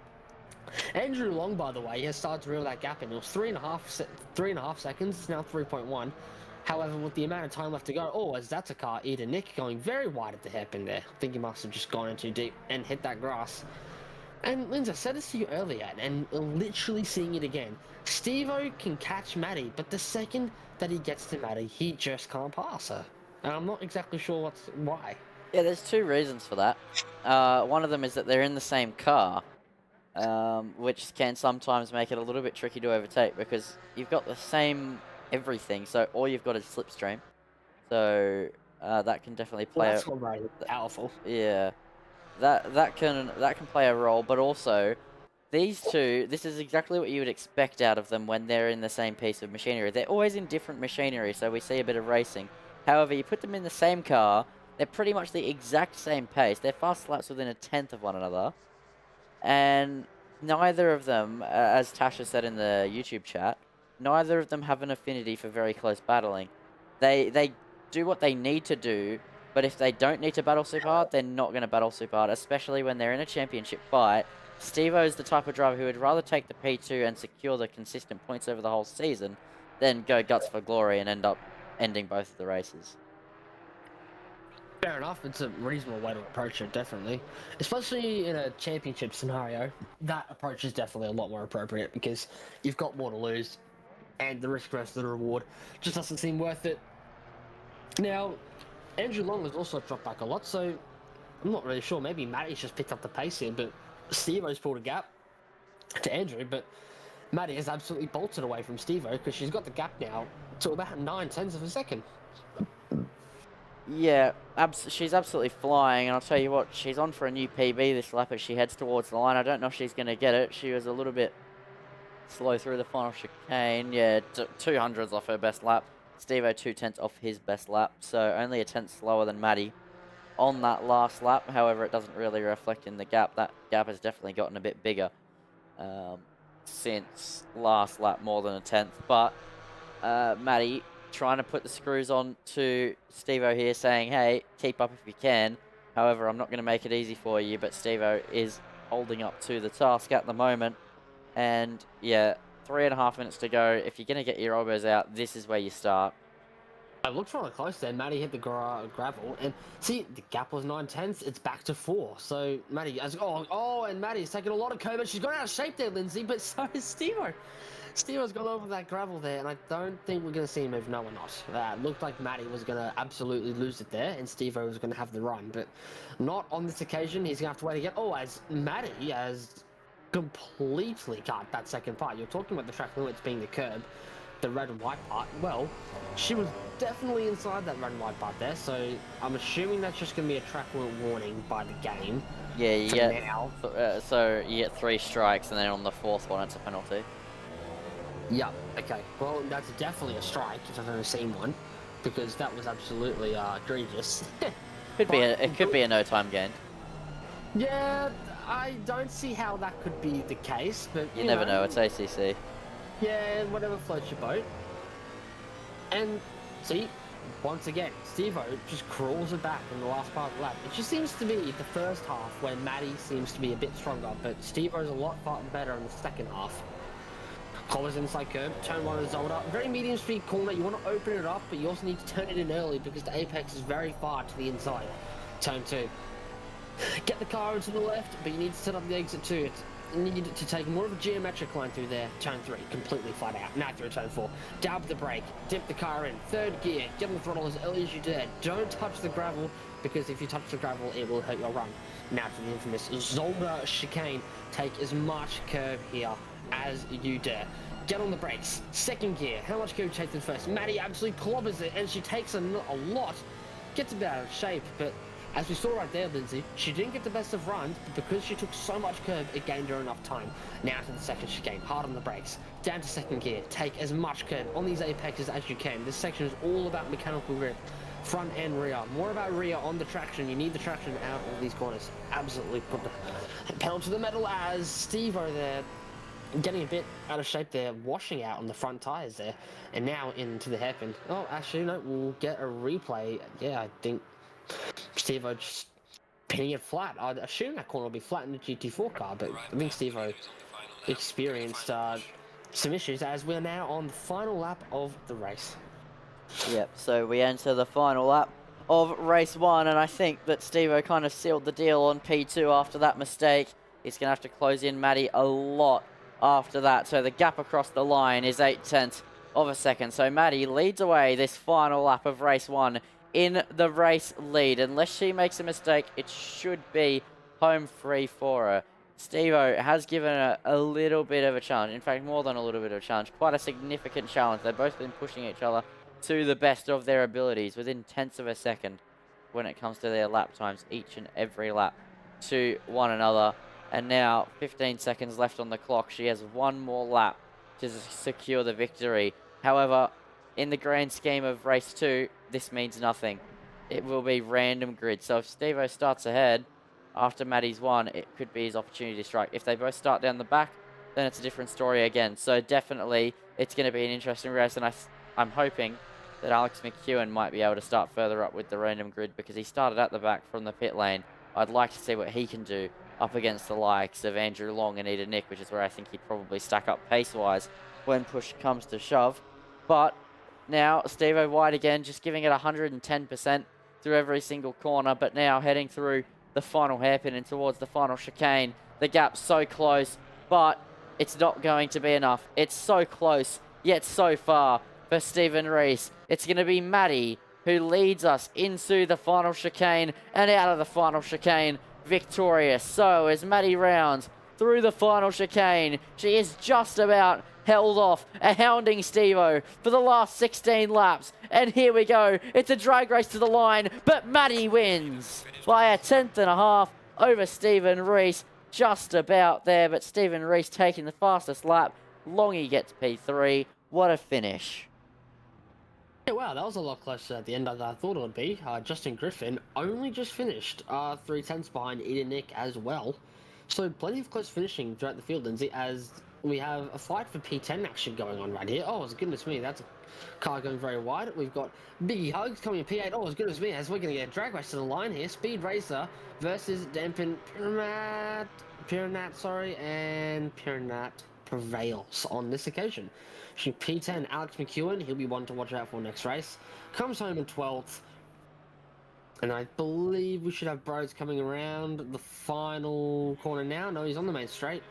Andrew Long, by the way, has started to reel that gap in. It was 3.5 seconds. It's now 3.1. However, with the amount of time left to go, oh, as that's a car, Eden Nick going very wide at the hairpin there. I think he must have just gone in too deep and hit that grass. And Lindsay, I said this to you earlier, and literally seeing it again. Steve-O can catch Maddie, but the second that he gets to Maddie, he just can't pass her. And I'm not exactly sure why. Yeah, there's two reasons for that. One of them is that they're in the same car, which can sometimes make it a little bit tricky to overtake because you've got the same everything, so all you've got is slipstream. So that can definitely play. Well, that's not very powerful. Yeah, that can play a role, but also these two, this is exactly what you would expect out of them when they're in the same piece of machinery. They're always in different machinery, so we see a bit of racing. However, you put them in the same car, they're pretty much the exact same pace. They're fast laps within 1/10 of one another. And neither of them, as Tasha said in the YouTube chat, neither of them have an affinity for very close battling. They do what they need to do, but if they don't need to battle super hard, they're not going to battle super hard, especially when they're in a championship fight. Steve-O is the type of driver who would rather take the P2 and secure the consistent points over the whole season than go guts for glory and end up ending both of the races. Fair enough, it's a reasonable way to approach it, definitely. Especially in a championship scenario, that approach is definitely a lot more appropriate because you've got more to lose and the risk versus the reward just doesn't seem worth it. Now, Andrew Long has also dropped back a lot, so I'm not really sure. Maybe Matty's just picked up the pace here, but Steve-O's pulled a gap to Andrew, but Matty has absolutely bolted away from Steve-O because she's got the gap now to about 0.9 of a second. Yeah, she's absolutely flying, and I'll tell you what, she's on for a new PB this lap as she heads towards the line. I don't know if she's going to get it. She was a little bit slow through the final chicane. Yeah, 200s off her best lap. Steve-O 2/10 off his best lap, so only a tenth slower than Maddie on that last lap. However, it doesn't really reflect in the gap. That gap has definitely gotten a bit bigger since last lap, more than a tenth. But Maddie trying to put the screws on to Steve-O here, saying, hey, keep up if you can. However, I'm not going to make it easy for you, but Steve-O is holding up to the task at the moment. And yeah, 3.5 minutes to go. If you're going to get your elbows out, this is where you start. I looked rather close there. Maddie hit the gravel, and see, the gap was 9/10. It's back to 4. So Maddie, and Maddie's taking a lot of curve. She's got out of shape there, Lindsay, but so is Steve-O. Steve-O's gone over that gravel there, and I don't think we're going to see him move. No, we're not. It looked like Maddie was going to absolutely lose it there, and Steve-O was going to have the run, but not on this occasion. He's going to have to wait again. Oh, as Maddie has completely cut that second part. You're talking about the track limits being the curb, the red and white part. Well, she was definitely inside that red and white part there, so I'm assuming that's just going to be a track limit warning by the game. Yeah, you get, so you get 3 strikes, and then on the 4th one, it's a penalty. Yep. Okay. Well, that's definitely a strike if I've ever seen one, because that was absolutely egregious. It could be a no time gain. Yeah, I don't see how that could be the case, but You never know. It's ACC. Yeah, whatever floats your boat. And see, once again, Steve-O just crawls it back in the last part of the lap. It just seems to be the first half where Maddie seems to be a bit stronger, but Steve-O's a lot far better in the second half. Collars inside curb, turn one of Zolder. Very medium speed corner, you want to open it up, but you also need to turn it in early because the apex is very far to the inside. Turn two. Get the car into the left, but you need to set up the exit too. You need to take more of a geometric line through there. Turn 3, completely flat out. Now through turn 4. Dab the brake, dip the car in. Third gear, get on the throttle as early as you dare. Don't touch the gravel, because if you touch the gravel, it will hurt your run. Now to the infamous Zolder chicane. Take as much curb here as you dare. Get on the brakes. Second gear. How much curb takes it first? Maddie absolutely clobbers it, and she takes a lot. Gets a bit out of shape, but as we saw right there, Lindsay, she didn't get the best of runs, but because she took so much curb, it gained her enough time. Now to the second chicane, hard on the brakes. Down to second gear, take as much curb on these apexes as you can. This section is all about mechanical grip, front and rear. More about rear on the traction. You need the traction out of these corners. Absolutely put the pedal to the metal as Steve-O there, getting a bit out of shape there, washing out on the front tyres there, and now into the hairpin. Oh, actually, no, we'll get a replay. Yeah, I think Steve-O just pinning it flat. I'd assume that corner will be flat in the GT4 car, but I think Steve-O experienced some issues as we're now on the final lap of the race. Yep, so we enter the final lap of race 1, and I think that Steve-O kind of sealed the deal on P2 after that mistake. He's going to have to close in Maddie a lot after that, so the gap across the line is 0.8 of a second. So Maddie leads away this final lap of race 1 in the race lead. Unless she makes a mistake, it should be home free for her. Steve-O has given her a little bit of a challenge. In fact, more than a little bit of a challenge. Quite a significant challenge. They've both been pushing each other to the best of their abilities within tenths of a second when it comes to their lap times each and every lap to one another. And now 15 seconds left on the clock. She has one more lap to secure the victory. However, in the grand scheme of race 2, this means nothing. It will be random grid. So if Steve-O starts ahead after Maddie's won, it could be his opportunity to strike. If they both start down the back, then it's a different story again. So definitely it's going to be an interesting race, and I'm hoping that Alex McEwen might be able to start further up with the random grid, because he started at the back from the pit lane. I'd like to see what he can do up against the likes of Andrew Long and Eda Nick, which is where I think he'd probably stack up pace-wise when push comes to shove. But now Steve-O wide again, just giving it 110% through every single corner, but now heading through the final hairpin and towards the final chicane. The gap's so close, but it's not going to be enough. It's so close, yet so far for Stephen Rees. It's going to be Maddie who leads us into the final chicane and out of the final chicane victorious. So as Maddie rounds through the final chicane, she is just about held off a hounding Steve-O for the last 16 laps. And here we go. It's a drag race to the line, but Maddie wins by a 1/10.5 over Stephen Rees. Just about there, but Stephen Rees taking the fastest lap. Longy gets P3. What a finish. Yeah, wow, that was a lot closer at the end than I thought it would be. Justin Griffin only just finished 3/10 behind Eda Nick as well. So plenty of close finishing throughout the field, Lindsay, as we have a fight for P10 action going on right here. Oh, goodness me, that's a car going very wide. We've got Biggie Hugs coming in P8. Oh, goodness me, as we're going to get a drag race to the line here. Speed Racer versus Dampen Piranat, and Piranat prevails on this occasion. P10, Alex McEwen, he'll be one to watch out for next race. Comes home in 12th. And I believe we should have Broads coming around the final corner now. No, he's on the main straight.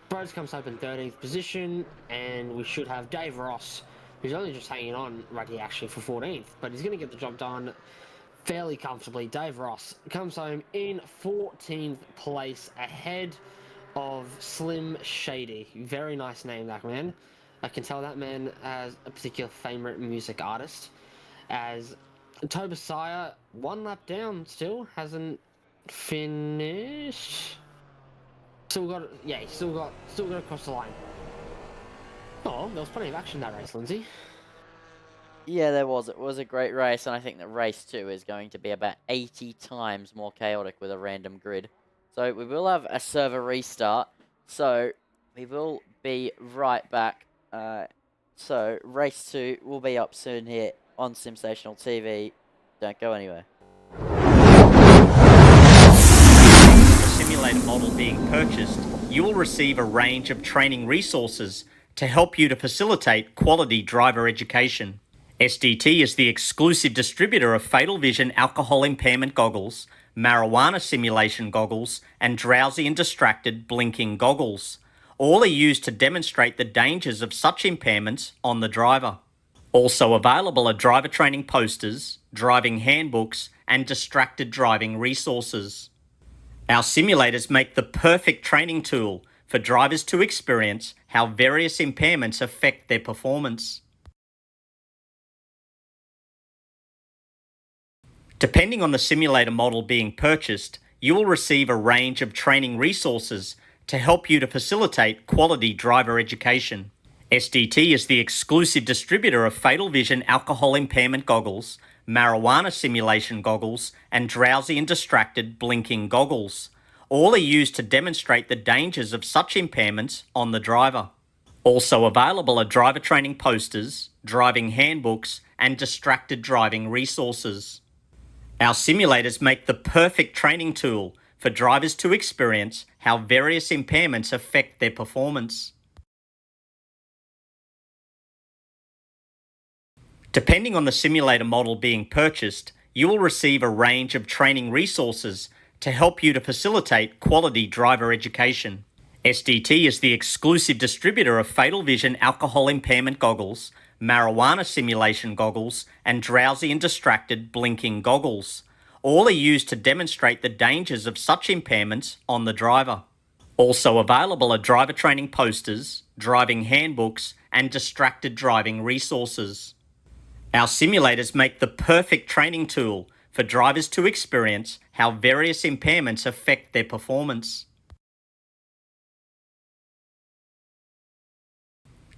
Broads comes up in 13th position, and we should have Dave Ross, who's only just hanging on right here actually for 14th, but he's going to get the job done fairly comfortably. Dave Ross comes home in 14th place ahead of Slim Shady. Very nice name, that man. I can tell that man has a particular favourite music artist, as Tobasiah, one lap down still, hasn't finished. Still got to cross the line. Oh, there was plenty of action in that race, Lindsay. Yeah, there was. It was a great race, and I think that race 2 is going to be about 80 times more chaotic with a random grid. So we will have a server restart. So we will be right back. So race 2 will be up soon here on Simsational TV. Don't go anywhere. Simulator model being purchased, you will receive a range of training resources to help you to facilitate quality driver education. SDT is the exclusive distributor of Fatal Vision alcohol impairment goggles, marijuana simulation goggles, and drowsy and distracted blinking goggles. All are used to demonstrate the dangers of such impairments on the driver. Also available are driver training posters, driving handbooks, and distracted driving resources. Our simulators make the perfect training tool for drivers to experience how various impairments affect their performance. Depending on the simulator model being purchased, you will receive a range of training resources to help you to facilitate quality driver education. SDT is the exclusive distributor of Fatal Vision alcohol impairment goggles, marijuana simulation goggles, and drowsy and distracted blinking goggles. All are used to demonstrate the dangers of such impairments on the driver. Also available are driver training posters, driving handbooks, and distracted driving resources. Our simulators make the perfect training tool for drivers to experience how various impairments affect their performance. Depending on the simulator model being purchased, you will receive a range of training resources to help you to facilitate quality driver education. SDT is the exclusive distributor of Fatal Vision alcohol impairment goggles, marijuana simulation goggles, and drowsy and distracted blinking goggles. All are used to demonstrate the dangers of such impairments on the driver. Also available are driver training posters, driving handbooks, and distracted driving resources. Our simulators make the perfect training tool for drivers to experience how various impairments affect their performance.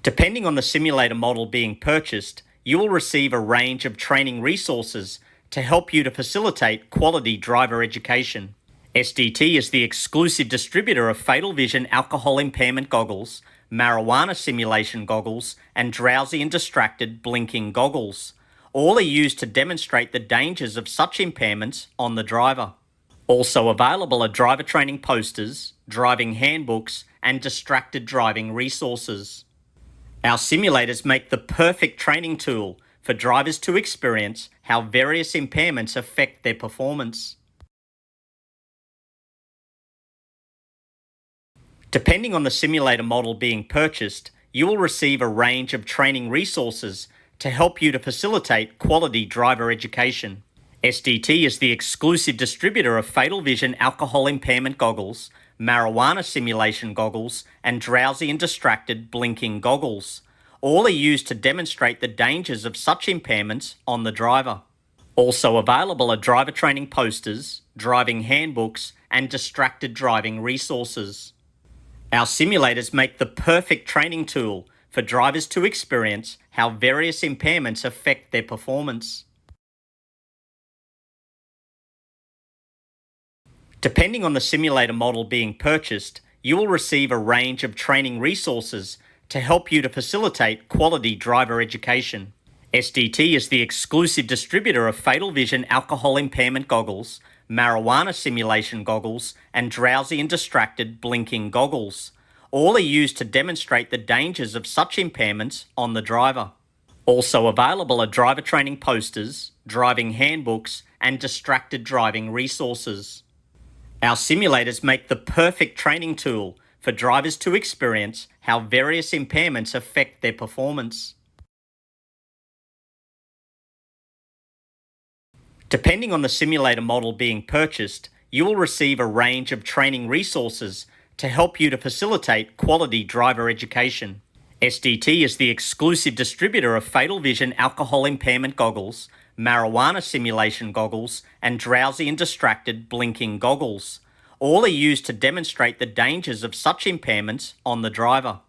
Depending on the simulator model being purchased, you will receive a range of training resources to help you to facilitate quality driver education. SDT is the exclusive distributor of Fatal Vision alcohol impairment goggles, marijuana simulation goggles, and drowsy and distracted blinking goggles. All are used to demonstrate the dangers of such impairments on the driver. Also available are driver training posters, driving handbooks, and distracted driving resources. Our simulators make the perfect training tool for drivers to experience how various impairments affect their performance. Depending on the simulator model being purchased, you will receive a range of training resources to help you to facilitate quality driver education. SDT is the exclusive distributor of Fatal Vision alcohol impairment goggles, marijuana simulation goggles, and drowsy and distracted blinking goggles. All are used to demonstrate the dangers of such impairments on the driver. Also available are driver training posters, driving handbooks, and distracted driving resources. Our simulators make the perfect training tool for drivers to experience how various impairments affect their performance. Depending on the simulator model being purchased, you will receive a range of training resources to help you to facilitate quality driver education. SDT is the exclusive distributor of Fatal Vision alcohol impairment goggles, marijuana simulation goggles, and drowsy and distracted blinking goggles. All are used to demonstrate the dangers of such impairments on the driver. Also available are driver training posters, driving handbooks, and distracted driving resources. Our simulators make the perfect training tool for drivers to experience how various impairments affect their performance. Depending on the simulator model being purchased, you will receive a range of training resources to help you to facilitate quality driver education. SDT is the exclusive distributor of Fatal Vision alcohol impairment goggles, marijuana simulation goggles, and drowsy and distracted blinking goggles. All are used to demonstrate the dangers of such impairments on the driver.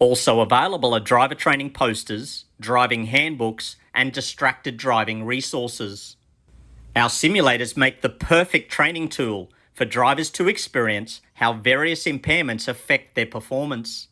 Also available are driver training posters, driving handbooks, and distracted driving resources. Our simulators make the perfect training tool for drivers to experience how various impairments affect their performance.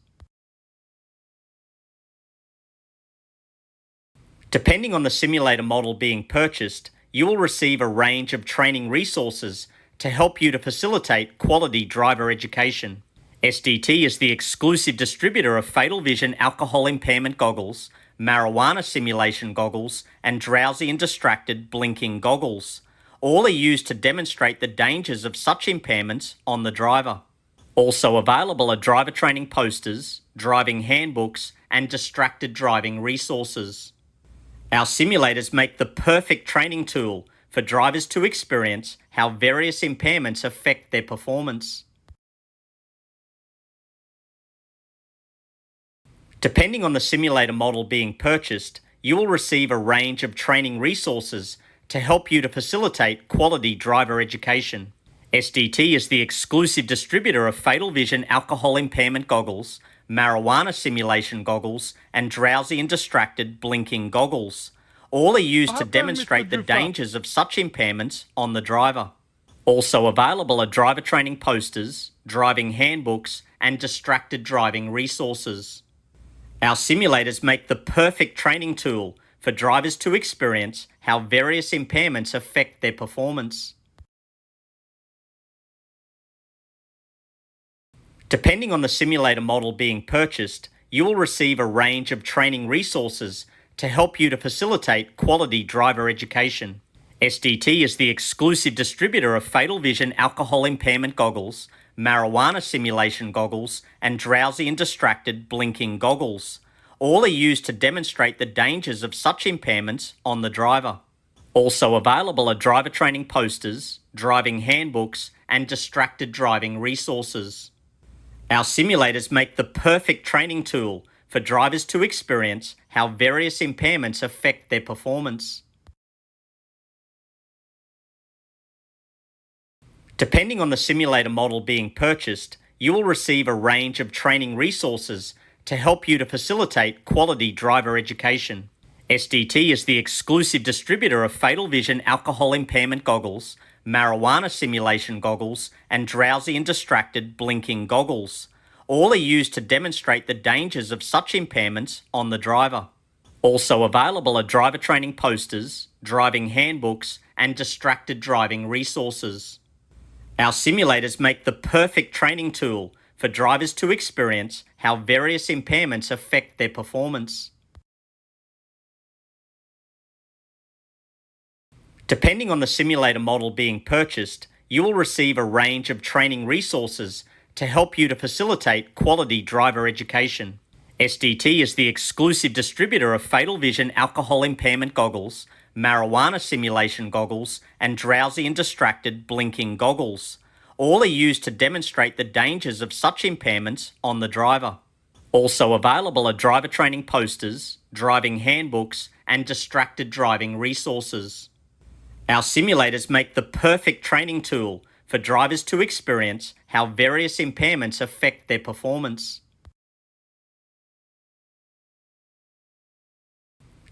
Depending on the simulator model being purchased, you will receive a range of training resources to help you to facilitate quality driver education. SDT is the exclusive distributor of Fatal Vision alcohol impairment goggles, marijuana simulation goggles, and drowsy and distracted blinking goggles. All are used to demonstrate the dangers of such impairments on the driver. Also available are driver training posters, driving handbooks, and distracted driving resources. Our simulators make the perfect training tool for drivers to experience how various impairments affect their performance. Depending on the simulator model being purchased, you will receive a range of training resources to help you to facilitate quality driver education. SDT is the exclusive distributor of Fatal Vision alcohol impairment goggles, marijuana simulation goggles, and drowsy and distracted blinking goggles. All are used to demonstrate the dangers of such impairments on the driver. Also available are driver training posters, driving handbooks, and distracted driving resources. Our simulators make the perfect training tool for drivers to experience how various impairments affect their performance. Depending on the simulator model being purchased, you will receive a range of training resources to help you to facilitate quality driver education. SDT is the exclusive distributor of Fatal Vision alcohol impairment goggles, marijuana simulation goggles, and drowsy and distracted blinking goggles. All are used to demonstrate the dangers of such impairments on the driver. Also available are driver training posters, driving handbooks, and distracted driving resources. Our simulators make the perfect training tool for drivers to experience how various impairments affect their performance. Depending on the simulator model being purchased, you will receive a range of training resources to help you to facilitate quality driver education. SDT is the exclusive distributor of Fatal Vision alcohol impairment goggles, marijuana simulation goggles, and drowsy and distracted blinking goggles. All are used to demonstrate the dangers of such impairments on the driver. Also available are driver training posters, driving handbooks, and distracted driving resources. Our simulators make the perfect training tool for drivers to experience how various impairments affect their performance. Depending on the simulator model being purchased, you will receive a range of training resources to help you to facilitate quality driver education. SDT is the exclusive distributor of Fatal Vision alcohol impairment goggles, marijuana simulation goggles, and drowsy and distracted blinking goggles. All are used to demonstrate the dangers of such impairments on the driver. Also available are driver training posters, driving handbooks, and distracted driving resources. Our simulators make the perfect training tool for drivers to experience how various impairments affect their performance.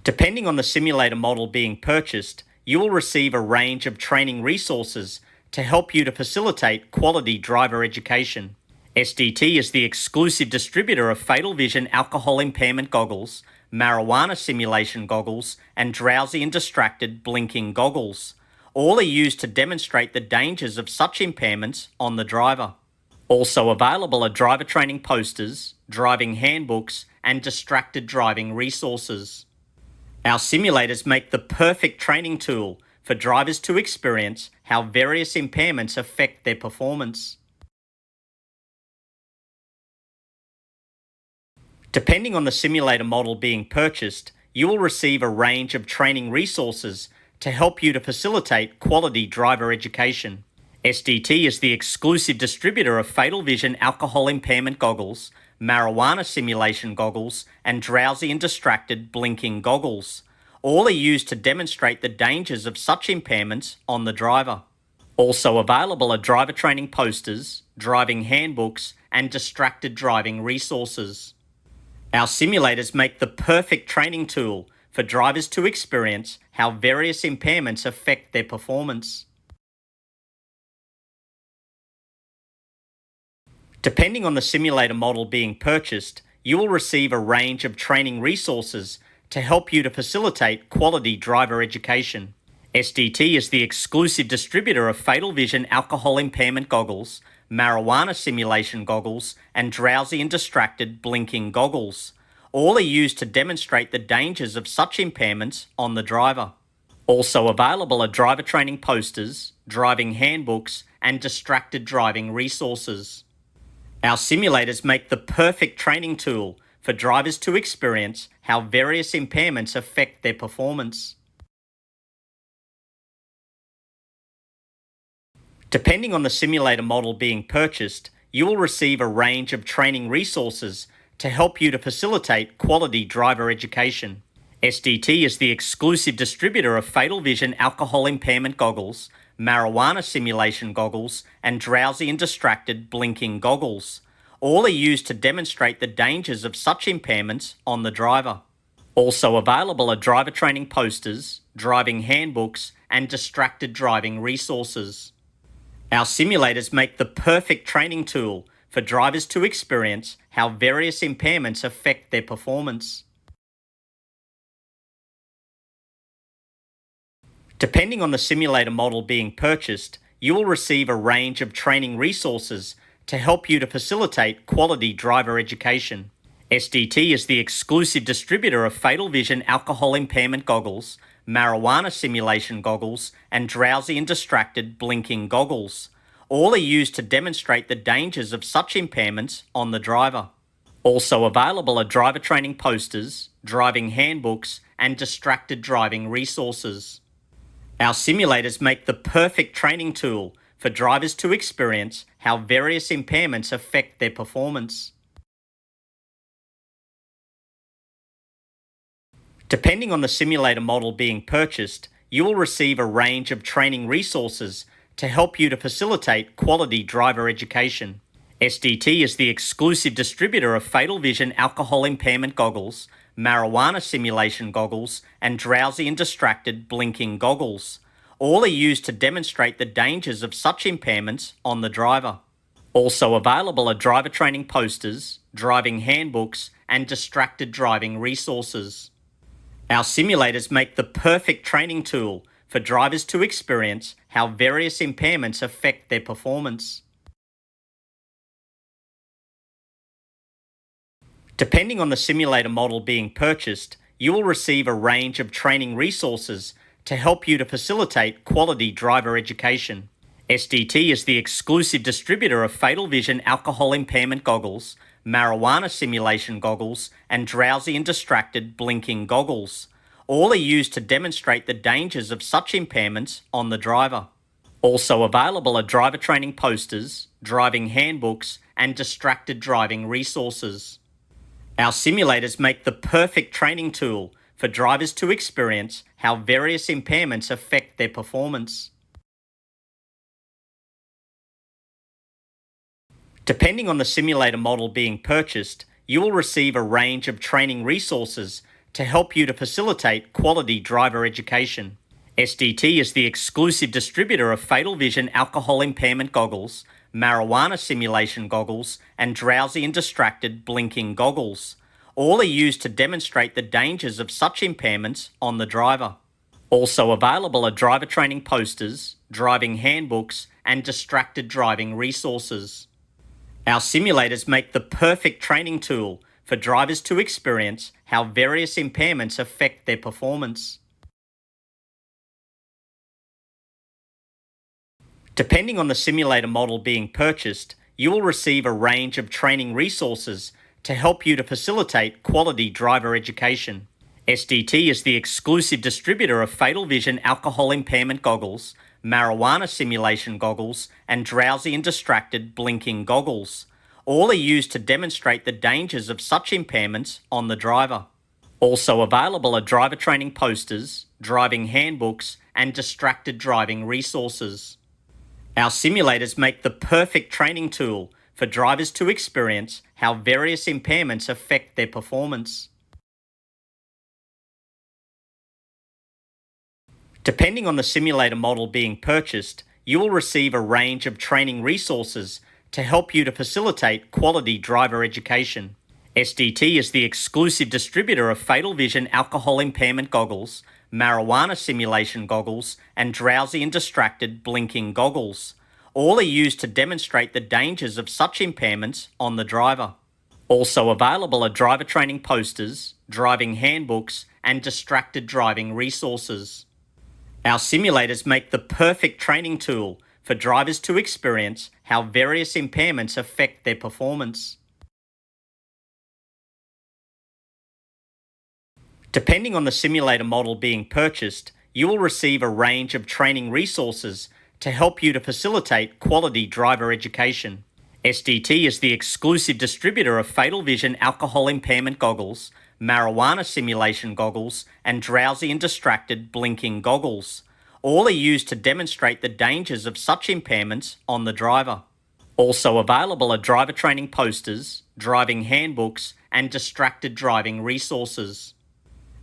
Depending on the simulator model being purchased, you will receive a range of training resources to help you to facilitate quality driver education. SDT is the exclusive distributor of Fatal Vision alcohol impairment goggles, marijuana simulation goggles, and drowsy and distracted blinking goggles. All are used to demonstrate the dangers of such impairments on the driver. Also available are driver training posters, driving handbooks, and distracted driving resources. Our simulators make the perfect training tool for drivers to experience how various impairments affect their performance. Depending on the simulator model being purchased, you will receive a range of training resources to help you to facilitate quality driver education. SDT is the exclusive distributor of Fatal Vision alcohol impairment goggles, marijuana simulation goggles, and drowsy and distracted blinking goggles. All are used to demonstrate the dangers of such impairments on the driver. Also available are driver training posters, driving handbooks, and distracted driving resources. Our simulators make the perfect training tool for drivers to experience how various impairments affect their performance. Depending on the simulator model being purchased, you will receive a range of training resources to help you to facilitate quality driver education. SDT is the exclusive distributor of Fatal Vision alcohol impairment goggles, marijuana simulation goggles, and drowsy and distracted blinking goggles. All are used to demonstrate the dangers of such impairments on the driver. Also available are driver training posters, driving handbooks, and distracted driving resources. Our simulators make the perfect training tool for drivers to experience how various impairments affect their performance. Depending on the simulator model being purchased, you will receive a range of training resources to help you to facilitate quality driver education. SDT is the exclusive distributor of Fatal Vision alcohol impairment goggles, marijuana simulation goggles, and drowsy and distracted blinking goggles. All are used to demonstrate the dangers of such impairments on the driver. Also available are driver training posters, driving handbooks, and distracted driving resources. Our simulators make the perfect training tool for drivers to experience how various impairments affect their performance. Depending on the simulator model being purchased, you will receive a range of training resources to help you to facilitate quality driver education. SDT is the exclusive distributor of Fatal Vision alcohol impairment goggles, marijuana simulation goggles, and drowsy and distracted blinking goggles. All are used to demonstrate the dangers of such impairments on the driver. Also available are driver training posters, driving handbooks, and distracted driving resources. Our simulators make the perfect training tool for drivers to experience how various impairments affect their performance. Depending on the simulator model being purchased, you will receive a range of training resources to help you to facilitate quality driver education. SDT is the exclusive distributor of Fatal Vision alcohol impairment goggles, marijuana simulation goggles, and drowsy and distracted blinking goggles. All are used to demonstrate the dangers of such impairments on the driver. Also available are driver training posters, driving handbooks, and distracted driving resources. Our simulators make the perfect training tool for drivers to experience how various impairments affect their performance. Depending on the simulator model being purchased, you will receive a range of training resources to help you to facilitate quality driver education. SDT is the exclusive distributor of Fatal Vision alcohol impairment goggles, marijuana simulation goggles, and drowsy and distracted blinking goggles. All are used to demonstrate the dangers of such impairments on the driver. Also available are driver training posters, driving handbooks, and distracted driving resources. Our simulators make the perfect training tool for drivers to experience how various impairments affect their performance. Depending on the simulator model being purchased, you will receive a range of training resources to help you to facilitate quality driver education. SDT is the exclusive distributor of Fatal Vision alcohol impairment goggles, marijuana simulation goggles, and drowsy and distracted blinking goggles. All are used to demonstrate the dangers of such impairments on the driver. Also available are driver training posters, driving handbooks, and distracted driving resources. Our simulators make the perfect training tool for drivers to experience how various impairments affect their performance. Depending on the simulator model being purchased, you will receive a range of training resources to help you to facilitate quality driver education. SDT is the exclusive distributor of Fatal Vision alcohol impairment goggles, marijuana simulation goggles, and drowsy and distracted blinking goggles. All are used to demonstrate the dangers of such impairments on the driver. Also available are driver training posters, driving handbooks, and distracted driving resources. Our simulators make the perfect training tool for drivers to experience how various impairments affect their performance. Depending on the simulator model being purchased, you will receive a range of training resources to help you to facilitate quality driver education. SDT is the exclusive distributor of Fatal Vision alcohol impairment goggles, marijuana simulation goggles, and drowsy and distracted blinking goggles. All are used to demonstrate the dangers of such impairments on the driver. Also available are driver training posters, driving handbooks, and distracted driving resources. Our simulators make the perfect training tool for drivers to experience how various impairments affect their performance. Depending on the simulator model being purchased, you will receive a range of training resources to help you to facilitate quality driver education. SDT is the exclusive distributor of Fatal Vision alcohol impairment goggles, marijuana simulation goggles, and drowsy and distracted blinking goggles. All are used to demonstrate the dangers of such impairments on the driver. Also available are driver training posters, driving handbooks, and distracted driving resources.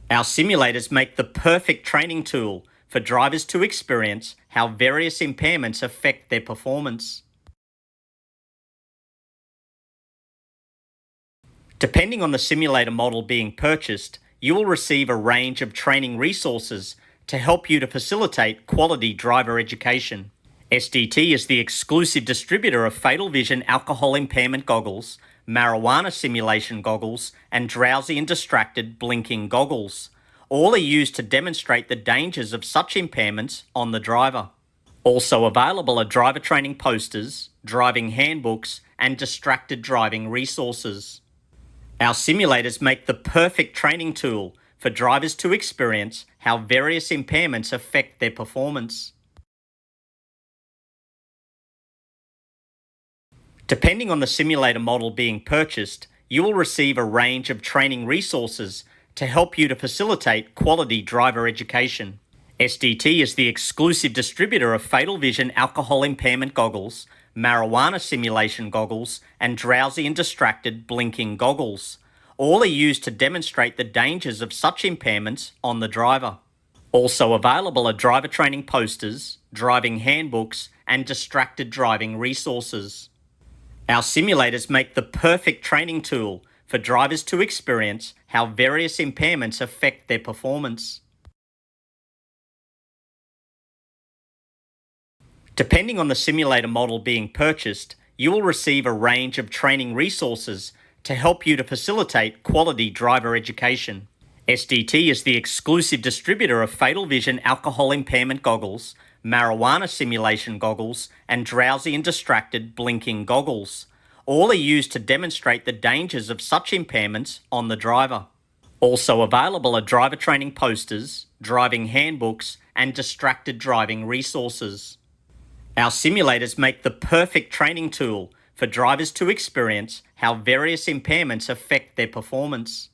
Our simulators make the perfect training tool for drivers to experience how various impairments affect their performance. Depending on the simulator model being purchased, you will receive a range of training resources to help you to facilitate quality driver education. SDT is the exclusive distributor of Fatal Vision alcohol impairment goggles, marijuana simulation goggles, and drowsy and distracted blinking goggles. All are used to demonstrate the dangers of such impairments on the driver. Also available are driver training posters, driving handbooks, and distracted driving resources. Our simulators make the perfect training tool for drivers to experience how various impairments affect their performance. Depending on the simulator model being purchased, you will receive a range of training resources to help you to facilitate quality driver education. SDT is the exclusive distributor of Fatal Vision alcohol impairment goggles, marijuana simulation goggles, and drowsy and distracted blinking goggles. All are used to demonstrate the dangers of such impairments on the driver. Also available are driver training posters, driving handbooks, and distracted driving resources. Our simulators make the perfect training tool for drivers to experience how various impairments affect their performance. Depending on the simulator model being purchased, you will receive a range of training resources to help you to facilitate quality driver education. SDT is the exclusive distributor of Fatal Vision alcohol impairment goggles, marijuana simulation goggles, and drowsy and distracted blinking goggles. All are used to demonstrate the dangers of such impairments on the driver. Also available are driver training posters, driving handbooks, and distracted driving resources. Our simulators make the perfect training tool for drivers to experience how various impairments affect their performance.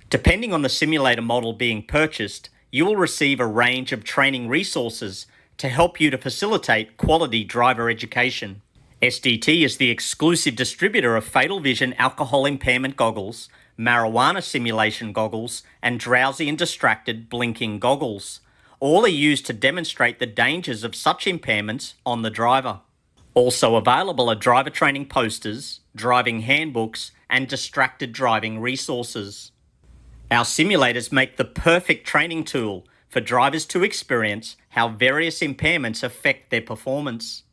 Depending on the simulator model being purchased, you will receive a range of training resources to help you to facilitate quality driver education. SDT is the exclusive distributor of Fatal Vision alcohol impairment goggles, marijuana simulation goggles, and drowsy and distracted blinking goggles. All are used to demonstrate the dangers of such impairments on the driver. Also available are driver training posters, driving handbooks, and distracted driving resources. Our simulators make the perfect training tool for drivers to experience how various impairments affect their performance.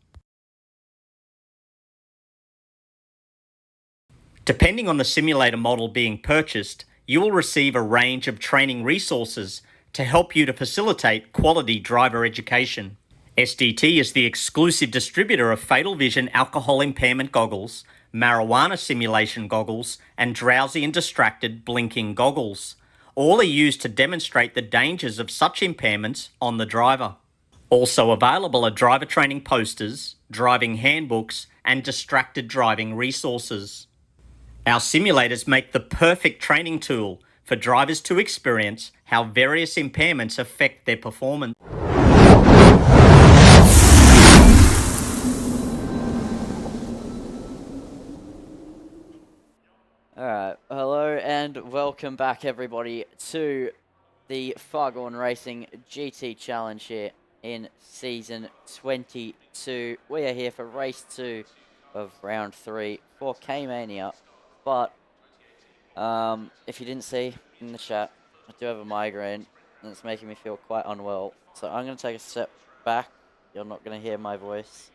Depending on the simulator model being purchased, you will receive a range of training resources to help you to facilitate quality driver education. SDT is the exclusive distributor of Fatal Vision alcohol impairment goggles, marijuana simulation goggles, and drowsy and distracted blinking goggles. All are used to demonstrate the dangers of such impairments on the driver. Also available are driver training posters, driving handbooks, and distracted driving resources. Our simulators make the perfect training tool for drivers to experience how various impairments affect their performance. welcome back everybody to the Fargone Racing GT Challenge here in Season 22. We are here for Race 2 of Round 3 for K-Mania. But, if you didn't see in the chat, I do have a migraine and it's making me feel quite unwell. So I'm going to take a step back. You're not going to hear my voice,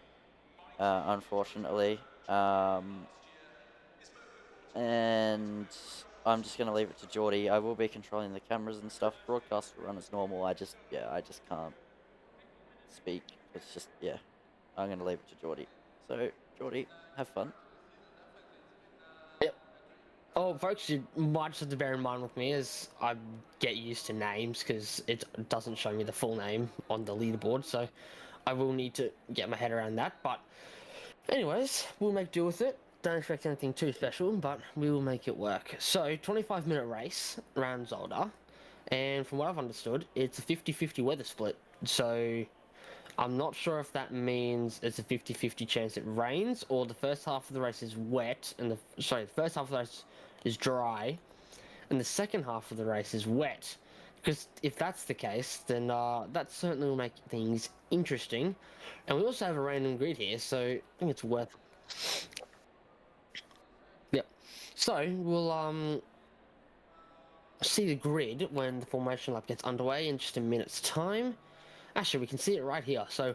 unfortunately. And I'm just gonna leave it to Geordie. I will be controlling the cameras and stuff. Broadcast will run as normal. I just can't speak. It's just, yeah. I'm gonna leave it to Geordie. So, Geordie, have fun. Yep. Oh, folks, you might just have to bear in mind with me as I get used to names because it doesn't show me the full name on the leaderboard, so I will need to get my head around that. But, anyways, we'll make do with it. Don't expect anything too special, but we will make it work. So, 25-minute race around Zolder, and from what I've understood, it's a 50-50 weather split. So, I'm not sure if that means it's a 50-50 chance it rains, or the first half of the race is wet, and the first half of the race is dry, and the second half of the race is wet. Because if that's the case, then that certainly will make things interesting. And we also have a random grid here, so I think it's worth. Yep. So we'll see the grid when the formation lap gets underway in just a minute's time. Actually, we can see it right here. So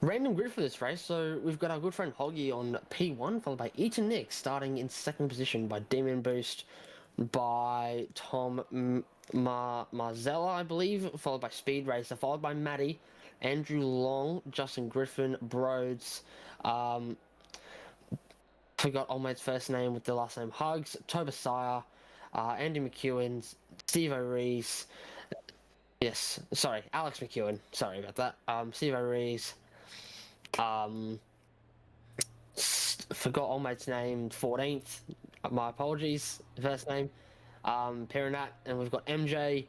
random grid for this race. So we've got our good friend Hoggy on P1, followed by Eaton Nick starting in second position by Demon Boost, by Tom Marzella, I believe, followed by Speed Racer, followed by Maddie, Andrew Long, Justin Griffin, Broads, forgot old mate's first name with the last name Hugs, Tobasiah, Andy McEwen, Steve O'Rees, yes, sorry, Alex McEwen, sorry about that, Steve O'Rees, forgot old mate's name, 14th, my apologies, first name, Piranat, and we've got MJ,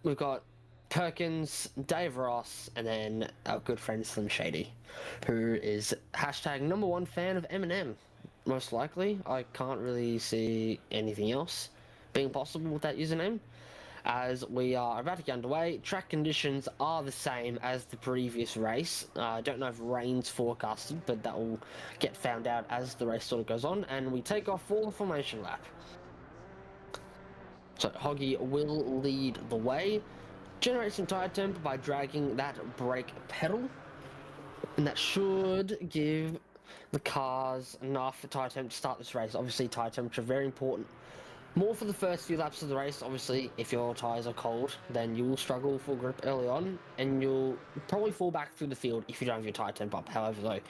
we've got Perkins, Dave Ross, and then our good friend Slim Shady, who is hashtag #1 fan of Eminem. Most likely, I can't really see anything else being possible with that username. As we are about to get underway, track conditions are the same as the previous race. I don't know if rain's forecasted, but that will get found out as the race sort of goes on, and we take off for the formation lap. So Hoggy will lead the way. Generate some tire temp by dragging that brake pedal, and that should give the cars enough tire temp to start this race. Obviously, tire temperature very important. More for the first few laps of the race. Obviously, if your tires are cold, then you will struggle for grip early on, and you'll probably fall back through the field if you don't have your tire temp up. However, though,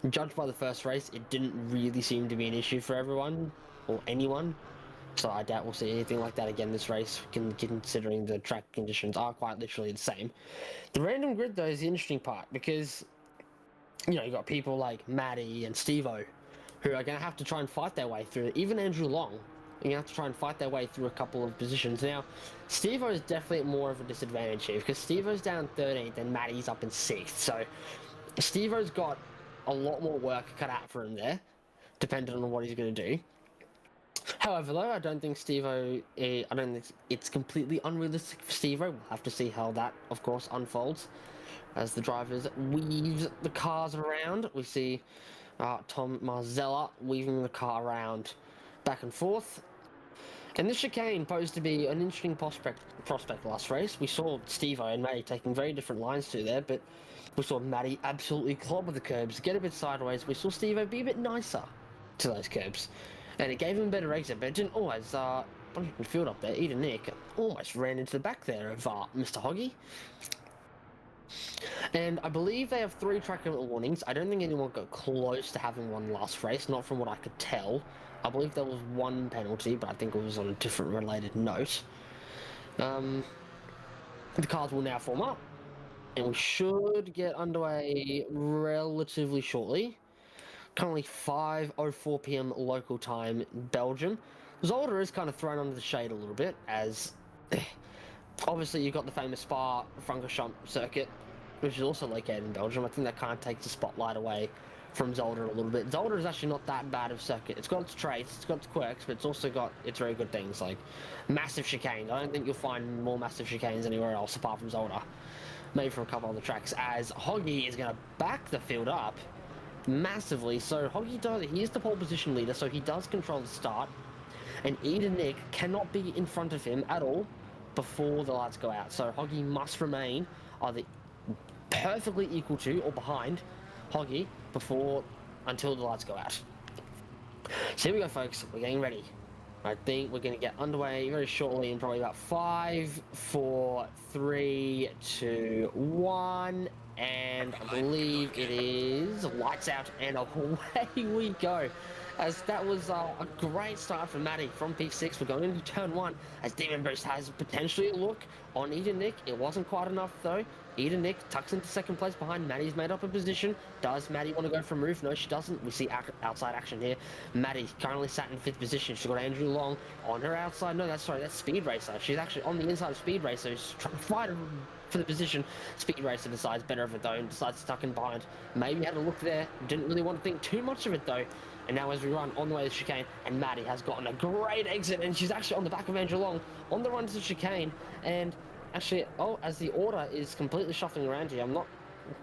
judged by the first race, it didn't really seem to be an issue for everyone or anyone. So I doubt we'll see anything like that again this race, considering the track conditions are quite literally the same. The random grid, though, is the interesting part, because, you know, you've got people like Maddie and Steve-O, who are going to have to try and fight their way through it. Even Andrew Long, you're going to have to try and fight their way through a couple of positions. Now, Steve-O is definitely more of a disadvantage here, because Steve-O's down 13th and Maddie's up in 6th. So Steve-O's got a lot more work cut out for him there, depending on what he's going to do. However, though, I don't think I don't think it's completely unrealistic for Steve-O. We'll have to see how that, of course, unfolds as the drivers weave the cars around. We see Tom Marzella weaving the car around back and forth. And this chicane posed to be an interesting prospect last race. We saw Steve-O and Matty taking very different lines to there, but we saw Matty absolutely clobber the curbs, get a bit sideways. We saw Steve-O be a bit nicer to those curbs. And it gave him a better exit, but it didn't always. Field up there, Eden Nick almost ran into the back there of Mr. Hoggy. And I believe they have 3 track limit warnings. I don't think anyone got close to having one last race, not from what I could tell. I believe there was 1 penalty, but I think it was on a different related note. The cars will now form up, and we should get underway relatively shortly. Currently 5:04 p.m. local time, Belgium. Zolder is kind of thrown under the shade a little bit, as obviously you've got the famous Spa-Francorchamps circuit, which is also located in Belgium. I think that kind of takes the spotlight away from Zolder a little bit. Zolder is actually not that bad of a circuit. It's got its traits, it's got its quirks, but it's also got its very good things, like massive chicanes. I don't think you'll find more massive chicanes anywhere else apart from Zolder. Maybe from a couple other tracks, as Hoggy is going to back the field up massively. So Hoggy does, he is the pole position leader, so he does control the start. And Eden Nick cannot be in front of him at all before the lights go out. So Hoggy must remain either perfectly equal to or behind Hoggy until the lights go out. So here we go, folks. We're getting ready. I think we're going to get underway very shortly in probably about 5, 4, 3, 2, 1. And I believe it is lights out and away we go. As that was a great start for Matty from P6. We're going into turn 1 as Demon Boost has potentially a look on Eden Nick. It wasn't quite enough though. Eden Nick tucks into second place behind. Maddie's made up a position. Does Maddie want to go from roof? No, she doesn't. We see outside action here. Maddie currently sat in 5th position. She's got Andrew Long on her outside. No, that's Speed Racer. She's actually on the inside of Speed Racer. She's trying to fight for the position. Speed Racer decides better of it though and decides to tuck in behind. Maybe had a look there. Didn't really want to think too much of it though. And now as we run on the way to the chicane, and Maddie has gotten a great exit, and she's actually on the back of Andrew Long on the run to the chicane. And actually, as the order is completely shuffling around here, I'm not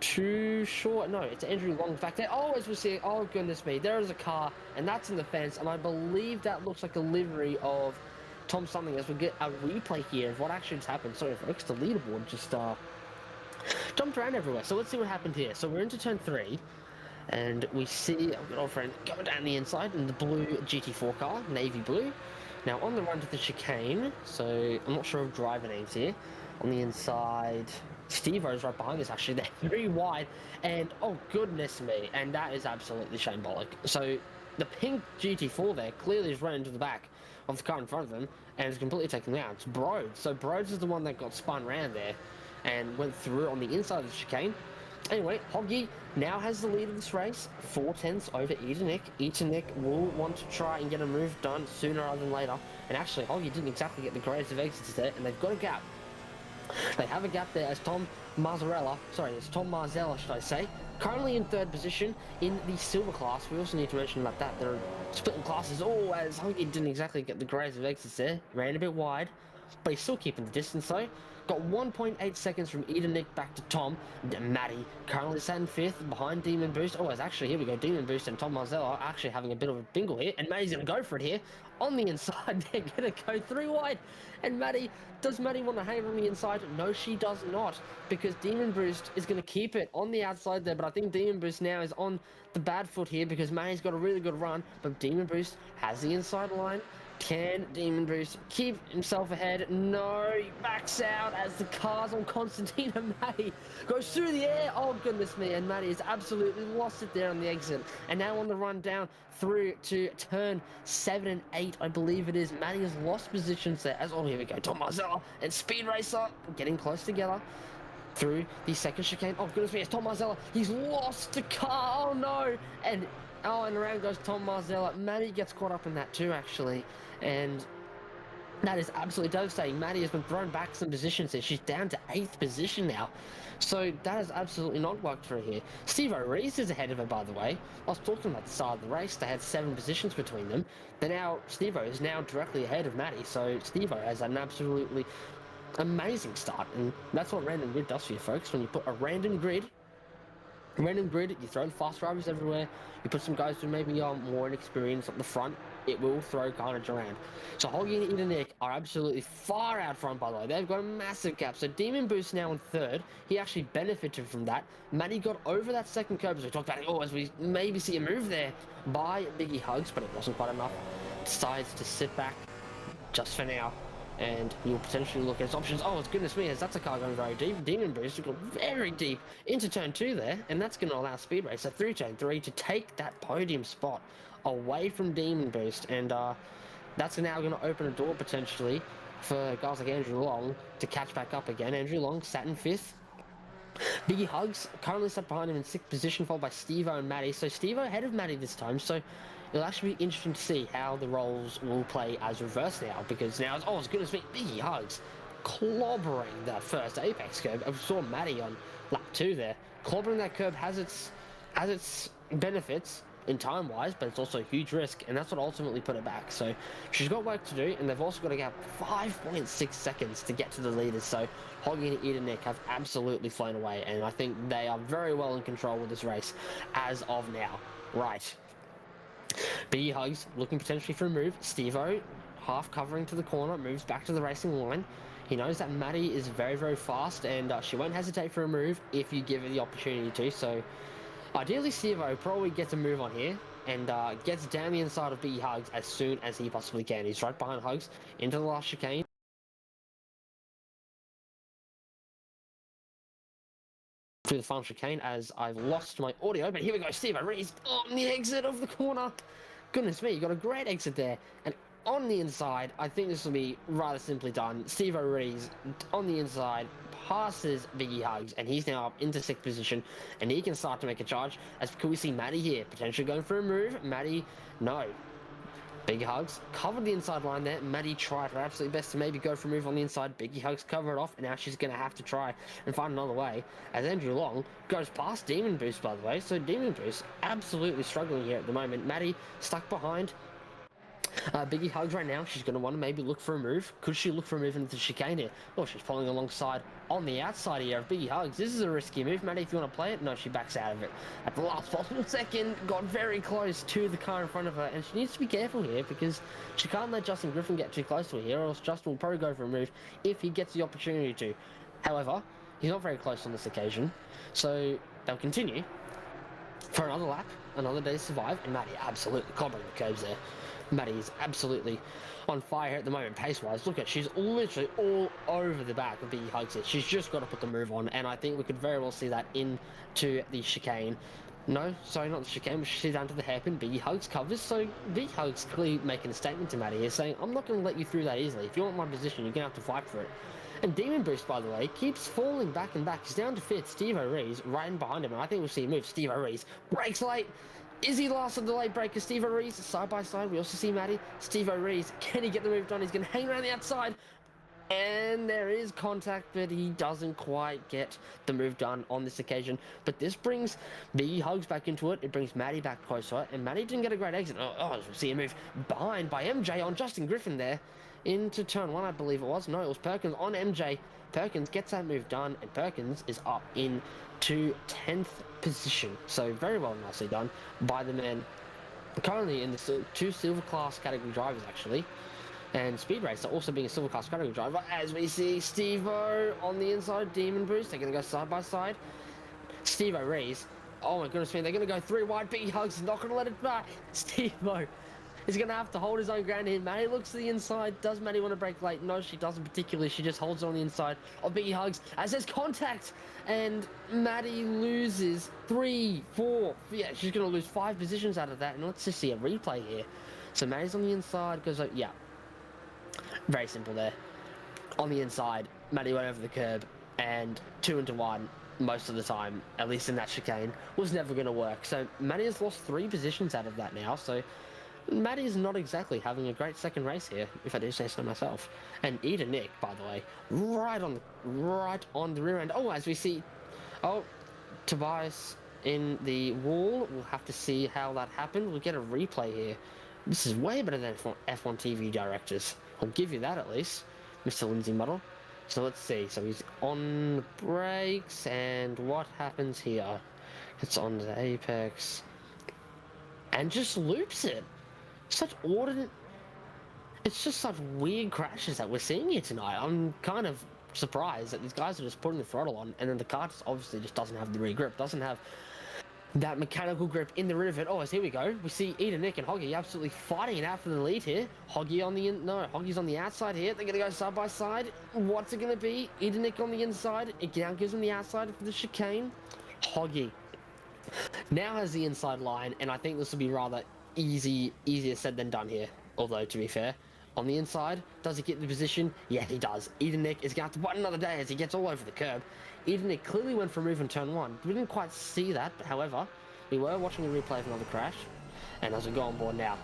too sure. No, it's Andrew Long back there. Oh, as we see, oh goodness me, there is a car, and that's in the fence, and I believe that looks like a livery of Tom something, as we get a replay here of what actually has happened. Sorry folks, the leaderboard just jumped around everywhere. So let's see what happened here. So we're into turn 3. And we see our good old friend going down the inside in the blue GT4 car, navy blue. Now on the run to the chicane, so I'm not sure of driver names here. On the inside, Steve-O's right behind us actually. They're very wide, and oh goodness me, and that is absolutely shambolic. So the pink GT4 there clearly is running to the back of the car in front of them and is completely taken out. It's Broads. So Broads is the one that got spun around there and went through on the inside of the chicane. Anyway, Hoggy now has the lead of this race, 4 tenths over Eden Nick. Eden Nick will want to try and get a move done sooner rather than later. And actually, Hoggy didn't exactly get the greatest of exits there, and they've got a gap. They have a gap there as Tom Marzella, should I say, currently in 3rd position in the silver class. We also need to mention about that. There are splitting classes. Oh, as Hoggy didn't exactly get the greatest of exits there. Ran a bit wide, but he's still keeping the distance though. Got 1.8 seconds from Eden Nick back to Tom. Maddie currently sat in 5th behind Demon Boost. Oh, it's actually, here we go. Demon Boost and Tom Marzella are actually having a bit of a bingle here. And Maddie's going to go for it here. On the inside, they're going to go 3 wide. And does Maddie want to hang on the inside? No, she does not. Because Demon Boost is going to keep it on the outside there. But I think Demon Boost now is on the bad foot here because Maddie's got a really good run. But Demon Boost has the inside line. Can Demon Boost keep himself ahead? No, he backs out as the car's on Constantine, and Maddie goes through the air. Oh, goodness me. And Maddie has absolutely lost it there on the exit. And now on the run down through to turn 7 and 8, I believe it is. Maddie has lost positions there. Oh, here we go. Tom Marzella and Speed Racer getting close together through the second chicane. Oh, goodness me. It's Tom Marzella. He's lost the car. Oh, no. And around goes Tom Marzella. Maddie gets caught up in that too, actually. And that is absolutely devastating. Maddie has been thrown back some positions here. She's down to 8th position now. So that has absolutely not worked for her here. Steve Reese is ahead of her, by the way. I was talking about the start of the race. They had 7 positions between them. Steve is now directly ahead of Maddie. So Steve has an absolutely amazing start. And that's what random grid does for you, folks. When you put a random grid, you throw fast drivers everywhere, you put some guys who maybe more inexperienced at the front, it will throw carnage around. So Hoggy and Eden Nick are absolutely far out front, by the way. They've got a massive gap. So Demon Boost now in 3rd. He actually benefited from that. Maddie got over that second curb, as we talked about. Oh, as we maybe see a move there by Biggie Hugs, but it wasn't quite enough. Decides to sit back just for now. And you'll potentially look at his options. Oh, goodness me, as that's a car going very deep. Demon Boost has got very deep into turn 2 there, and that's going to allow Speed Racer through turn 3 to take that podium spot away from Demon Boost. And that's now going to open a door potentially for guys like Andrew Long to catch back up again. Andrew Long sat in 5th. Biggie Hugs currently sat behind him in 6th position, followed by Steve-O and Maddie. So Steve-O ahead of Maddie this time. So it'll actually be interesting to see how the roles will play as reverse now, because now, oh, goodness me, Biggie Hugs clobbering that first apex curb. I saw Maddie on lap 2 there. Clobbering that curb has its benefits in time-wise, but it's also a huge risk, and that's what ultimately put it back. So she's got work to do, and they've also got to get 5.6 seconds to get to the leaders. So Hoggy and Ida Nick have absolutely flown away, and I think they are very well in control with this race as of now. Right. Biggie Hugs looking potentially for a move. Steve-O half covering to the corner, moves back to the racing line. He knows that Maddie is very, very fast, and she won't hesitate for a move if you give her the opportunity to. So ideally, Steve-O probably gets a move on here and gets down the inside of Biggie Hugs as soon as he possibly can. He's right behind Hugs into the last chicane. Through the final chicane as I've lost my audio, but here we go. Steve-O Rees on the exit of the corner. Goodness me, you got a great exit there. And on the inside, I think this will be rather simply done. Steve-O Rees on the inside passes Biggie Hugs, and he's now up into 6th position, and he can start to make a charge. As can we see Maddie here, potentially going for a move. Maddie, no. Biggie Hugs covered the inside line there. Maddie tried her absolute best to maybe go for a move on the inside. Biggie Hugs cover it off, and now she's going to have to try and find another way. As Andrew Long goes past Demon Boost, by the way. So Demon Boost absolutely struggling here at the moment. Maddie stuck behind Biggie Hugs right now. She's going to want to maybe look for a move. Could she look for a move into the chicane here? Oh, she's pulling alongside on the outside here of Biggie Hugs. This is a risky move. Maddie, if you want to play it, no, she backs out of it. At the last possible second, got very close to the car in front of her, and she needs to be careful here because she can't let Justin Griffin get too close to her here, or else Justin will probably go for a move if he gets the opportunity to. However, he's not very close on this occasion, so they'll continue for another lap, another day to survive, and Maddie absolutely clobbering the curbs there. Maddie is absolutely on fire at the moment, pace-wise. Look at, she's literally all over the back of Biggie Hugs here. She's just got to put the move on, and I think we could very well see that into the chicane. No, sorry, not the chicane, but she's down to the hairpin. Biggie Hugs covers, so Biggie Hugs clearly making a statement to Maddie here, saying, I'm not going to let you through that easily. If you want my position, you're going to have to fight for it. And Demon Boost, by the way, keeps falling back and back. He's down to 5th. Steve-O Rees right in behind him, and I think we'll see a move. Steve-O Rees breaks late. Is he last of the late breaker? Steve-O Rees side by side. We also see Maddie. Steve-O Rees, can he get the move done? He's going to hang around the outside. And there is contact, but he doesn't quite get the move done on this occasion. But this brings Biggie Hugs back into it. It brings Maddie back closer. And Maddie didn't get a great exit. Oh, we'll see a move behind by MJ on Justin Griffin there. Into turn 1, I believe it was. No, it was Perkins on MJ. Perkins gets that move done, and Perkins is up into 10th position. So very well, nicely done by the man. Currently in the 2 silver class category drivers, actually. And Speed Racer also being a silver class category driver, as we see Steve-O on the inside, Demon Boost. They're going to go side by side. Steve-O Rees. Oh my goodness me, they're going to go 3 wide. Biggie Hugs is not going to let it back. Steve-O is going to have to hold his own ground here. Maddie looks to the inside. Does Maddie want to break late? No, she doesn't particularly. She just holds on the inside of Biggie Hugs as there's contact. And Maddie loses 3, 4. Yeah, she's going to lose 5 positions out of that. And let's just see a replay here. So Maddie's on the inside. Goes like, yeah. Very simple there. On the inside, Maddie went over the curb. And 2 into 1. Most of the time, at least in that chicane, was never going to work. So Maddie has lost 3 positions out of that now. So Maddie is not exactly having a great second race here, if I do say so myself. And Ida Nick, by the way, right on the rear end. Oh, as we see, Tobias in the wall. We'll have to see how that happened. We'll get a replay here. This is way better than F1 TV directors. I'll give you that at least, Mr. Lindsay Muddle. So let's see. So he's on the brakes, and what happens here? It's on the apex, and just loops it. Such ordinate. It's just such weird crashes that we're seeing here tonight. I'm kind of surprised that these guys are just putting the throttle on, and then the car just obviously just doesn't have the rear grip, doesn't have that mechanical grip in the rear of it. Oh, here we go. We see Ida, Nick, and Hoggy absolutely fighting it out for the lead here. Hoggy's on the outside here. They're gonna go side by side. What's it gonna be? Ida, Nick on the inside. It now gives them the outside for the chicane. Hoggy now has the inside line, and I think this will be rather easier said than done here. Although, to be fair, on the inside, does he get the position? Yeah, he does. Ida Nick is going to have to wait another day as he gets all over the curb. Ida Nick clearly went for a move in turn 1. We didn't quite see that, but however, we were watching a replay of another crash. And as we go on board now,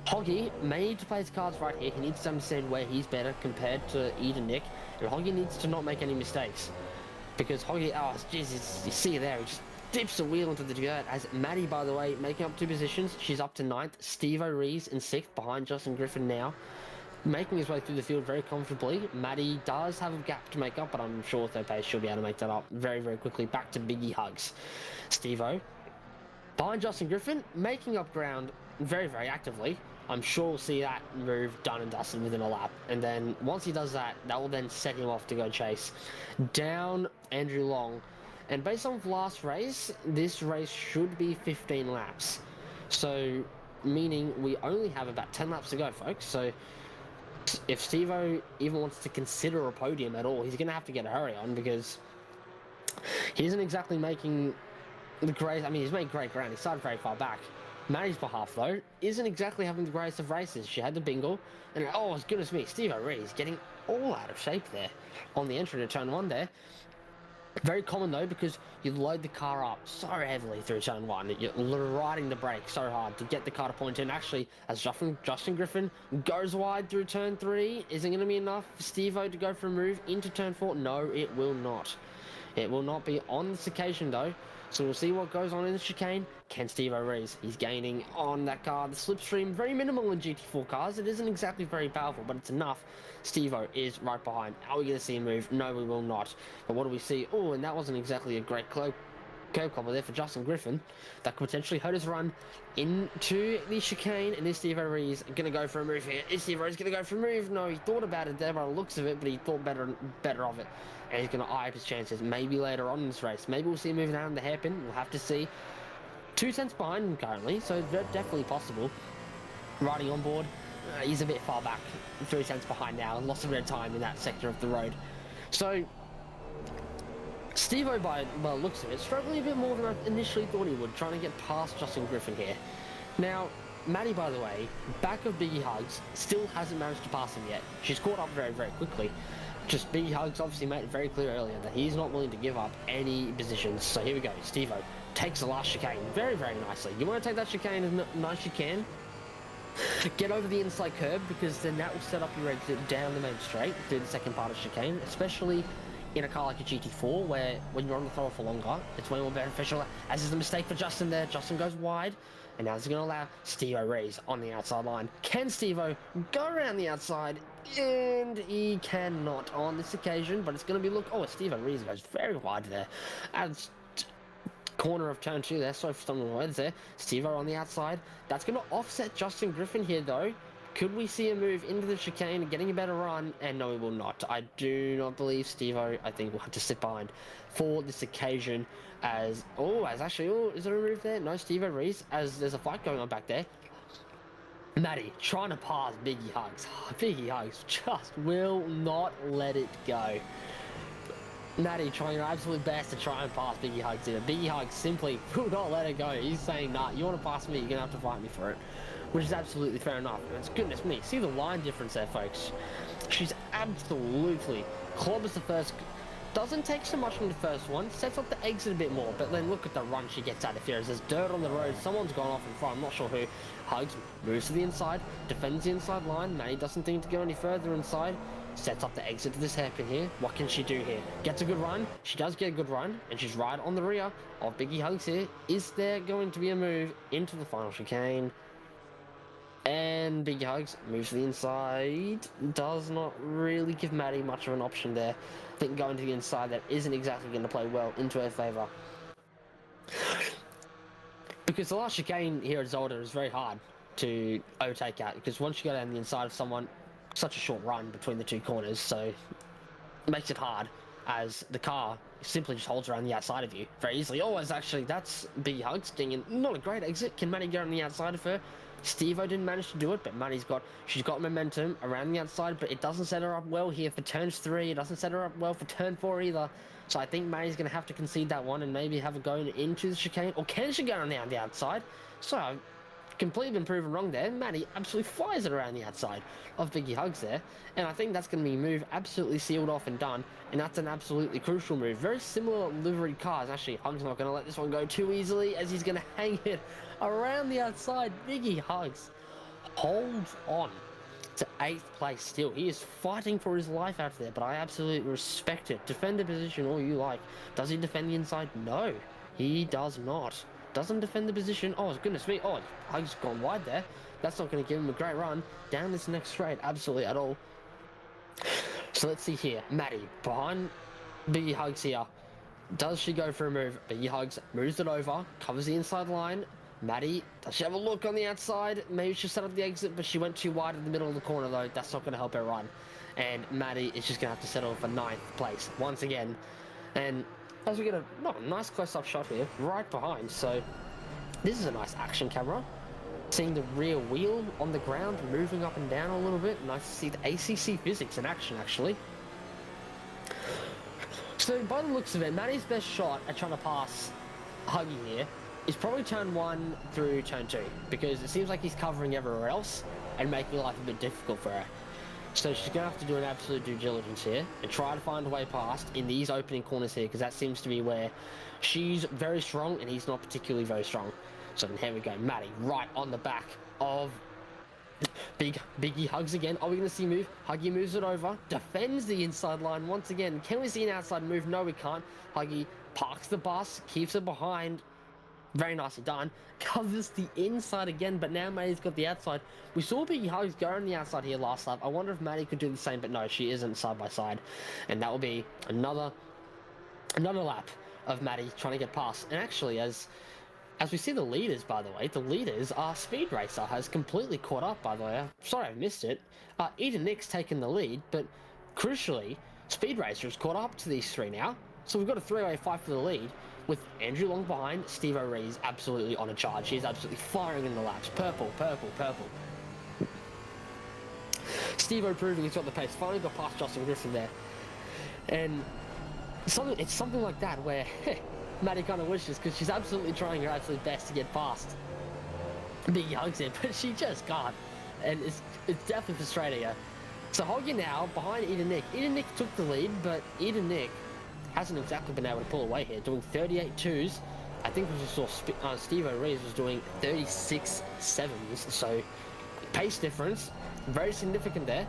Hoggy may need to play his cards right here. He needs to understand where he's better compared to Ida Nick. And Hoggy needs to not make any mistakes. Because Hoggy, oh, Jesus, you see there, he just dips a wheel into the dirt as Maddie, by the way, making up 2 positions. She's up to 9th. Steve O'Rees in 6th, behind Justin Griffin now. Making his way through the field very comfortably. Maddie does have a gap to make up, but I'm sure with her pace she'll be able to make that up very, very quickly. Back to Biggie Hugs. Steve-O, behind Justin Griffin, making up ground very, very actively. I'm sure we'll see that move done and dusted within a lap. And then once he does that, that will then set him off to go chase down Andrew Long. And based on last race, this race should be 15 laps. So, meaning we only have about 10 laps to go, folks. So, if Steve-O even wants to consider a podium at all, he's going to have to get a hurry on because he isn't exactly making the great... I mean, he's made great ground. He started very far back. Maddie's behalf, though, isn't exactly having the greatest of races. She had the bingle, and oh, goodness me, Steve O'Rees getting all out of shape there on the entry to turn 1 there. Very common, though, because you load the car up so heavily through turn 1. You're riding the brake so hard to get the car to point in. Actually, as Justin Griffin goes wide through turn 3, isn't going to be enough for Steve-O to go for a move into turn 4. No, it will not. It will not be on this occasion, though. So we'll see what goes on in the chicane. Can Steve O'Rees? He's gaining on that car. The slipstream, very minimal in GT4 cars. It isn't exactly very powerful, but it's enough. Steve-O is right behind. Are we going to see a move? No, we will not. But what do we see? Oh, and that wasn't exactly a great curb cobble there for Justin Griffin. That could potentially hurt his run into the chicane. And is Steve O'Rees going to go for a move here? Is Steve O'Rees going to go for a move? No, he thought about it there by the looks of it, but he thought better of it. And he's going to eye up his chances maybe later on in this race. Maybe we'll see him moving down the hairpin. We'll have to see. 2 cents behind him currently, so definitely possible. Riding on board, he's a bit far back. 3 cents behind now. Lost a bit of time in that sector of the road. So, Steve-O, by the looks of it, struggling a bit more than I initially thought he would, trying to get past Justin Griffin here. Now, Maddie, by the way, back of Biggie Hugs, still hasn't managed to pass him yet. She's caught up very, very quickly. Just Biggie Hugs obviously made it very clear earlier that he's not willing to give up any positions. So here we go. Steve-O takes the last chicane very, very nicely. You want to take that chicane as nice as you can. Get over the inside curb because then that will set up your exit down the main straight through the second part of chicane, especially in a car like a GT4 where when you're on the throttle for longer, it's way more beneficial. As is the mistake for Justin there. Justin goes wide. And now it's going to allow Steve O'Rees on the outside line. Can Steve-O go around the outside? And he cannot on this occasion, but it's going to be oh, Steve O'Rees goes very wide there. As corner of turn 2 there, sorry for stumbling words there. Steve-O on the outside. That's going to offset Justin Griffin here, though. Could we see a move into the chicane, getting a better run? And no, we will not. I do not believe Steve-O, I think, will have to sit behind for this occasion is there a move there? No, Steve O'Rees, as there's a fight going on back there. Maddie trying to pass Biggie Hugs. Biggie Hugs just will not let it go. Maddie trying her absolute best to try and pass Biggie Hugs in. Biggie Hugs simply will not let it go. He's saying, nah, you want to pass me, you're going to have to fight me for it. Which is absolutely fair enough. It's goodness me. See the line difference there, folks. She's absolutely clobbers the first. Doesn't take so much from the first one. Sets up the exit a bit more. But then look at the run she gets out of here. As there's dirt on the road. Someone's gone off in front. I'm not sure who. Hugs. Moves to the inside. Defends the inside line. May doesn't think to go any further inside. Sets up the exit to this hairpin here. What can she do here? Gets a good run. She does get a good run. And she's right on the rear of Biggie Hugs here. Is there going to be a move into the final chicane? And Biggie Hugs moves to the inside. Does not really give Maddie much of an option there. I think going to the inside that isn't exactly going to play well into her favour. Because the last chicane here at Zolder is very hard to overtake at. Because once you go down the inside of someone, such a short run between the 2 corners. So it makes it hard as the car simply just holds around the outside of you very easily. Oh, that's Biggie Hugs getting in. Not a great exit. Can Maddie get on the outside of her? Steve-O didn't manage to do it, but Maddie's she's got momentum around the outside, but it doesn't set her up well here for turns 3. It doesn't set her up well for turn 4 either. So I think Maddie's going to have to concede that one and maybe have a go into the chicane. Or can she go around the outside? So I've completely been proven wrong there. Maddie absolutely flies it around the outside of Biggie Hugs there. And I think that's going to be a move absolutely sealed off and done. And that's an absolutely crucial move. Very similar livery cars. Actually, Hugs not going to let this one go too easily as he's going to hang it around the outside. Biggie Hugs holds on to 8th place still. He is fighting for his life out there, but I absolutely respect it. Defend the position all you like. Does he defend the inside? No. He does not. Doesn't defend the position. Oh, goodness me. Oh, Hug's gone wide there. That's not going to give him a great run down this next straight, absolutely at all. So let's see here. Maddie, behind Biggie Hugs here. Does she go for a move? Biggie Hugs moves it over, covers the inside line. Maddie, does she have a look on the outside? Maybe she set up the exit, but she went too wide in the middle of the corner, though. That's not going to help her run. And Maddie is just going to have to settle for 9th place once again. And as we get a nice close-up shot here, right behind. So this is a nice action camera. Seeing the rear wheel on the ground, moving up and down a little bit. Nice to see the ACC physics in action, actually. So by the looks of it, Maddie's best shot at trying to pass Huggy here is probably turn 1 through turn 2, because it seems like he's covering everywhere else and making life a bit difficult for her. So she's going to have to do an absolute due diligence here and try to find a way past in these opening corners here, because that seems to be where she's very strong and he's not particularly very strong. So here we go, Maddie right on the back of Biggie Hugs again. Are we going to see move? Huggy moves it over, defends the inside line once again. Can we see an outside move? No, we can't. Huggy parks the bus, keeps it behind. Very nicely done. Covers the inside again, but now Maddie's got the outside. We saw Biggie Hugs go on the outside here last lap. I wonder if Maddie could do the same, but no, she isn't side by side. And that will be another lap of Maddie trying to get past. And actually, as we see the leaders, by the way, the leaders are Speed Racer has completely caught up, by the way. Sorry I missed it. Eden Nick's taken the lead, but crucially, Speed Racer has caught up to these three now. So we've got a three-way fight for the lead, with Andrew Long behind. Steve O'Reilly's absolutely on a charge. He's absolutely firing in the laps. Purple, purple, purple. Steve O proving he's got the pace. Finally got past Justin Griffin there. And it's something like that where Maddie kind of wishes, because she's absolutely trying her absolute best to get past Biggie Hugs here, but she just can't. And it's definitely frustrating her. So Hoggy now behind Eden Nick. Eden Nick took the lead, but Eden Nick hasn't exactly been able to pull away here, doing 38 twos. I think we just saw Steve O'Reilly was doing 36 sevens, so pace difference, very significant there.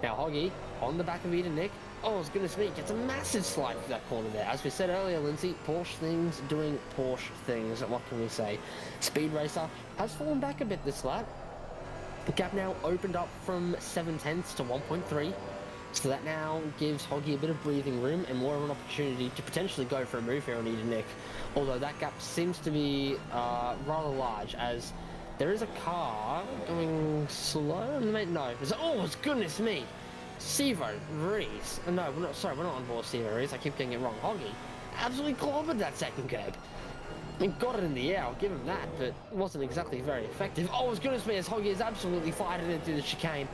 Now Hoggy on the back of Eden Nick. Oh, goodness me, gets a massive slide for that corner there. As we said earlier, Lindsay, Porsche things doing Porsche things. What can we say? Speed Racer has fallen back a bit this lap. The gap now opened up from 7/10 to 1.3. So that now gives Hoggy a bit of breathing room and more of an opportunity to potentially go for a move here on Eden Nick. Although that gap seems to be rather large, as there is a car going slow. No, oh, goodness me. Sevo Reese. No, we're not on board Sevo Reese. I keep getting it wrong. Hoggy absolutely clobbered that second curb. I mean, got it in the air, I'll give him that, but it wasn't exactly very effective. Oh, goodness me, as Hoggy is absolutely fighting it through the chicane.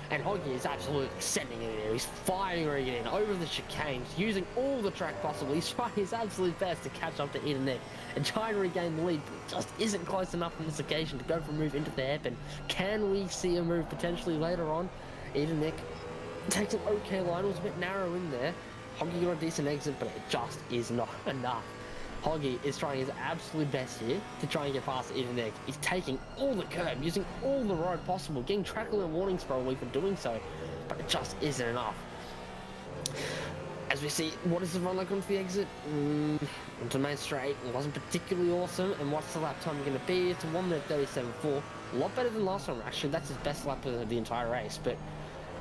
And Hoggy is absolutely sending it in there. He's firing it in over the chicanes, using all the track possible. He's trying his absolute best to catch up to Eden Nick and try and regain the lead, but it just isn't close enough on this occasion to go for a move into the hairpin. Can we see a move potentially later on? Eden Nick takes an okay line. It was a bit narrow in there. Hoggy got a decent exit, but it just is not enough. Hoggy is trying his absolute best here to try and get past Eden Nick. He's taking all the curb, using all the road possible, getting track alert warnings probably for doing so, but it just isn't enough. As we see, what is the run like onto the exit? Onto main straight, it wasn't particularly awesome, and what's the lap time going to be? It's a 1:37.4, a lot better than last time, actually. That's his best lap of the entire race, but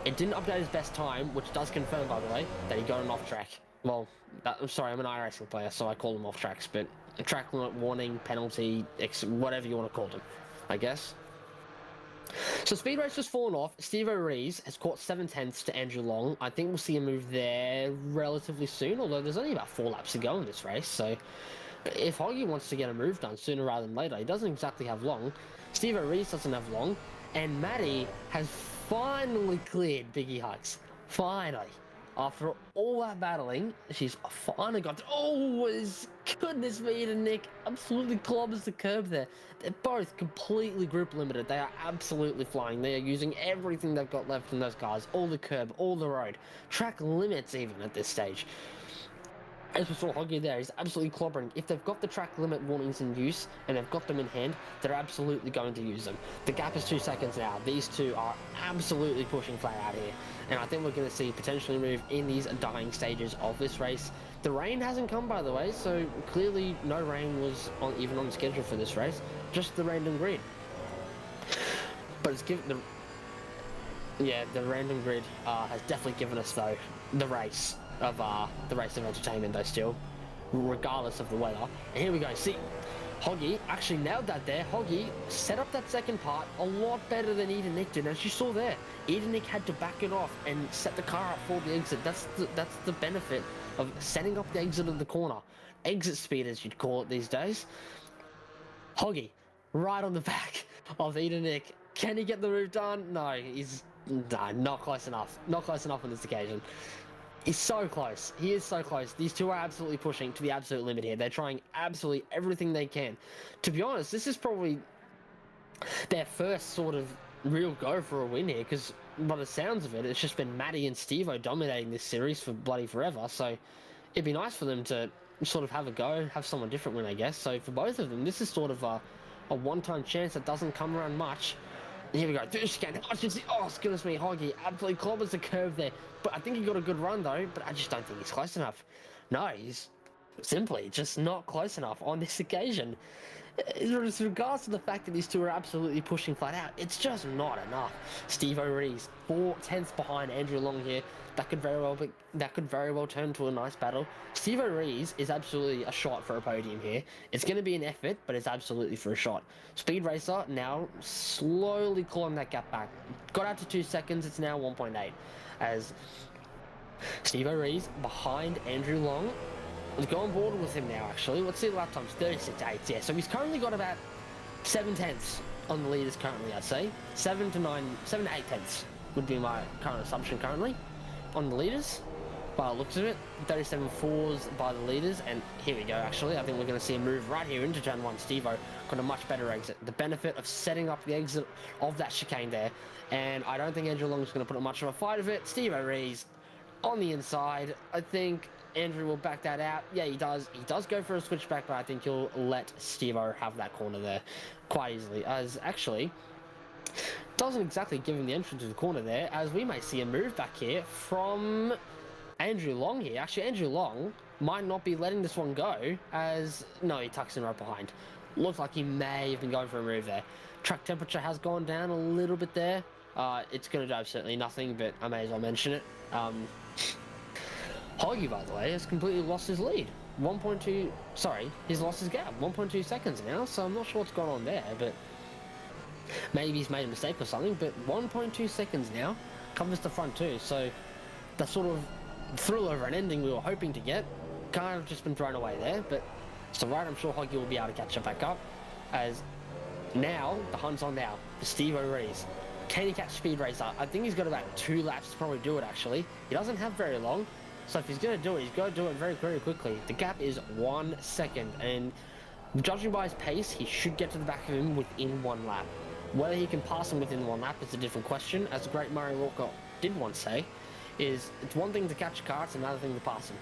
it didn't update his best time, which does confirm, by the way, that he got an off track. Well, I'm sorry, I'm an iRacing player, so I call them off tracks, but a track limit, warning, penalty, whatever you want to call them, I guess. So Speed Race has fallen off. Steve O'Reilly has caught 7/10 to Andrew Long. I think we'll see a move there relatively soon, although there's only about 4 laps to go in this race, so if Hoggy wants to get a move done sooner rather than later, he doesn't exactly have long. Steve O'Reilly doesn't have long, and Maddie has finally cleared Biggie Hugs. Finally. After all that battling, she's finally got to, oh, goodness me, and Nick absolutely clobbers the curb there. They're both completely group limited. They are absolutely flying. They are using everything they've got left in those cars. All the curb, all the road. Track limits even at this stage. as we saw Hoggy there, he's absolutely clobbering. If they've got the track limit warnings in use and they've got them in hand, they're absolutely going to use them. The gap is 2 seconds now. These two are absolutely pushing flat out here. And I think we're going to see potentially move in these dying stages of this race. The rain hasn't come, by the way, so clearly no rain was even on schedule for this race. Just the random grid. But it's given the... Yeah, the random grid has definitely given us, though, the race of entertainment, though, still, regardless of the weather. And here we go. See, Hoggy actually nailed that there. Hoggy set up that second part a lot better than Eden Nick did. As you saw there, Eden Nick had to back it off and set the car up for the exit. That's the benefit of setting up the exit of the corner. Exit speed, as you'd call it these days. Hoggy, right on the back of Eden Nick. Can he get the move done? No, not close enough. Not close enough on this occasion. He's so close. He is so close. These two are absolutely pushing to the absolute limit here. They're trying absolutely everything they can. To be honest, this is probably their first sort of real go for a win here, because by the sounds of it, it's just been Matty and Steve-O dominating this series for bloody forever. So it'd be nice for them to sort of have a go, have someone different win, I guess. So for both of them, this is sort of a one-time chance that doesn't come around much. Here we go. Oh, goodness me, Hoggy absolutely clobbers the curve there. But I think he got a good run, though. But I just don't think he's close enough. No, he's simply just not close enough on this occasion. In regards to the fact that these two are absolutely pushing flat out, it's just not enough. Steve O'Reilly's 4/10 behind Andrew Long here. That could very well turn to a nice battle. Steve O'Reilly is absolutely a shot for a podium here. It's going to be an effort, but it's absolutely for a shot. Speed Racer now slowly clawing that gap back. Got out to 2 seconds. It's now 1.8 as Steve O'Reilly behind Andrew Long. Let's go on board with him now, actually. Let's see the lap times. 36.8. Yeah, so he's currently got about 7/10 on the leaders currently, I'd say. 7 to 8 tenths would be my current assumption currently on the leaders. By the looks of it, 37.4s by the leaders. And here we go, actually. I think we're going to see a move right here into turn 1. Steve-O got a much better exit. The benefit of setting up the exit of that chicane there. And I don't think Andrew Long's going to put up much of a fight of it. Steve O'Reilly's on the inside. I think Andrew will back that out. Yeah, he does. He does go for a switchback, but I think he'll let Steve-O have that corner there quite easily. As actually, doesn't exactly give him the entrance to the corner there, as we may see a move back here from Andrew Long here. Actually, Andrew Long might not be letting this one go, as no, he tucks in right behind. Looks like he may have been going for a move there. Track temperature has gone down a little bit there. It's going to do absolutely nothing, but I may as well mention it. Hoggy, by the way, has completely lost his lead. 1.2, sorry, he's lost his gap. 1.2 seconds now, so I'm not sure what's going on there, but maybe he's made a mistake or something, but 1.2 seconds now covers the front too, so the sort of thrill over an ending we were hoping to get kind of just been thrown away there, but it's alright. I'm sure Hoggy will be able to catch it back up, as now the hunt's on now for Steve O'Reilly. Can he catch Speed Racer? I think he's got about 2 laps to probably do it, actually. He doesn't have very long, so if he's going to do it, he's got to do it very, very quickly. The gap is 1 second, and judging by his pace, he should get to the back of him within 1 lap. Whether he can pass him within 1 lap is a different question. As the great Murray Walker did once say, is it's one thing to catch a car, it's another thing to pass him.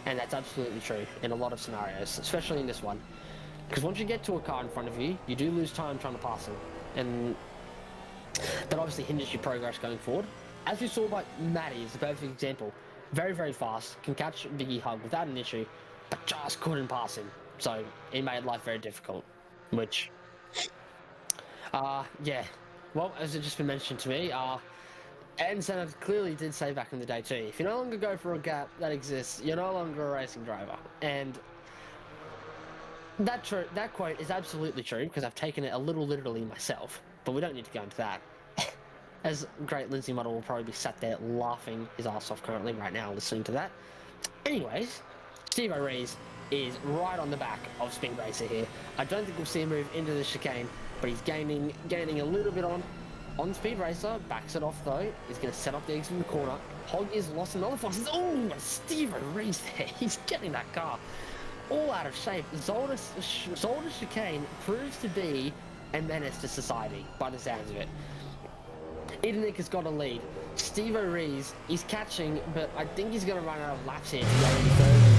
And that's absolutely true in a lot of scenarios, especially in this one. Because once you get to a car in front of you, you do lose time trying to pass him. And that obviously hinders your progress going forward. As we saw by Matty is a perfect example. Very, very fast, can catch Biggie Hug without an issue, but just couldn't pass him. So it made life very difficult, which, yeah. Well, as it just been mentioned to me, and Senna clearly did say back in the day too, if you no longer go for a gap that exists, you're no longer a racing driver. And that quote is absolutely true, because I've taken it a little literally myself, but we don't need to go into that. As great Lindsay Muddle will probably be sat there laughing his ass off currently right now listening to that. Anyways, Steve O'Reilly is right on the back of Speed Racer here. I don't think we'll see him move into the chicane, but he's gaining a little bit on Speed Racer. Backs it off though. He's going to set up the exit in the corner. Hog is lost another fast. Oh, Steve O'Reilly there. He's getting that car all out of shape. Zolder chicane proves to be a menace to society by the sounds of it. Idenick has got a lead. Steve O'Reilly, he's catching, but I think he's going to run out of laps here to go into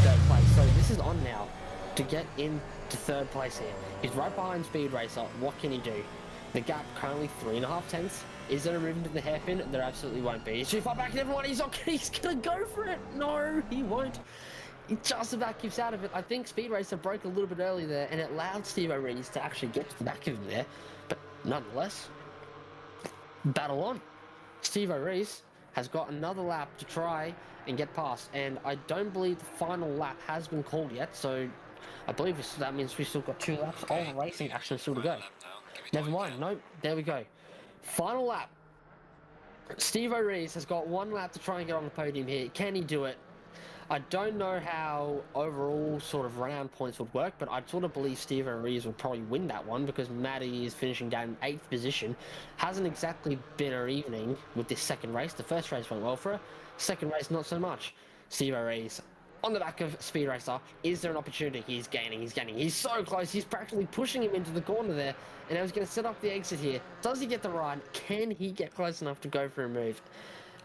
third place. So this is on now to get into third place here. He's right behind Speed Racer. What can he do? The gap currently 3.5 tenths. Is there a move into the hairpin? There absolutely won't be. He's too far back and everyone. He's gonna go for it. No, he won't. He just about keeps out of it. I think Speed Racer broke a little bit early there and it allowed Steve O'Reilly to actually get to the back of him there. But nonetheless, battle on. Steve O'Reilly has got another lap to try and get past, and I don't believe the final lap has been called yet, so I believe that means we've still got 2 laps of racing action still to go. Never mind, nope, there we go. Final lap. Steve O'Reilly has got 1 lap to try and get on the podium here. Can he do it? I don't know how overall sort of round points would work, but I sort of believe Steve O'Reilly will probably win that one because Matty is finishing down in 8th position. Hasn't exactly been her evening with this second race. The first race went well for her. Second race, not so much. Steve O'Reilly on the back of Speed Racer. Is there an opportunity? He's gaining. He's so close. He's practically pushing him into the corner there. And I was going to set up the exit here. Does he get the ride? Can he get close enough to go for a move?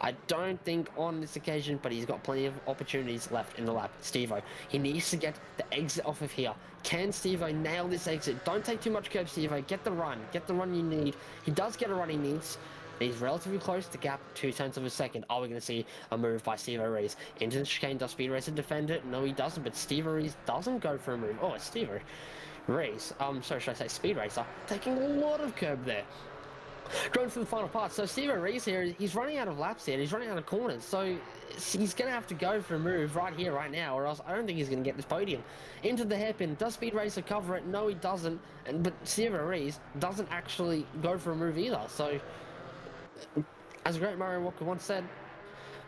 I don't think on this occasion, but he's got plenty of opportunities left in the lap. Steve-O, he needs to get the exit off of here. Can Steve-O nail this exit? Don't take too much curb, Steve-O. Get the run you need. He does get a run he needs. He's relatively close to gap, 2 tenths of a second. Are we going to see a move by Steve O'Reilly into the chicane? Does Speed Racer defend it? No, he doesn't, but Steve O'Reilly doesn't go for a move. Oh, it's Steve O'Reilly. Sorry, should I say Speed Racer? Taking a lot of curb there. Going through the final part. So Steve O'Reilly here, he's running out of laps here, and he's running out of corners. So he's going to have to go for a move right here, right now, or else I don't think he's going to get this podium. Into the hairpin. Does Speed Racer cover it? No, he doesn't. But Steve O'Reilly doesn't actually go for a move either. So, as great Mario Walker once said,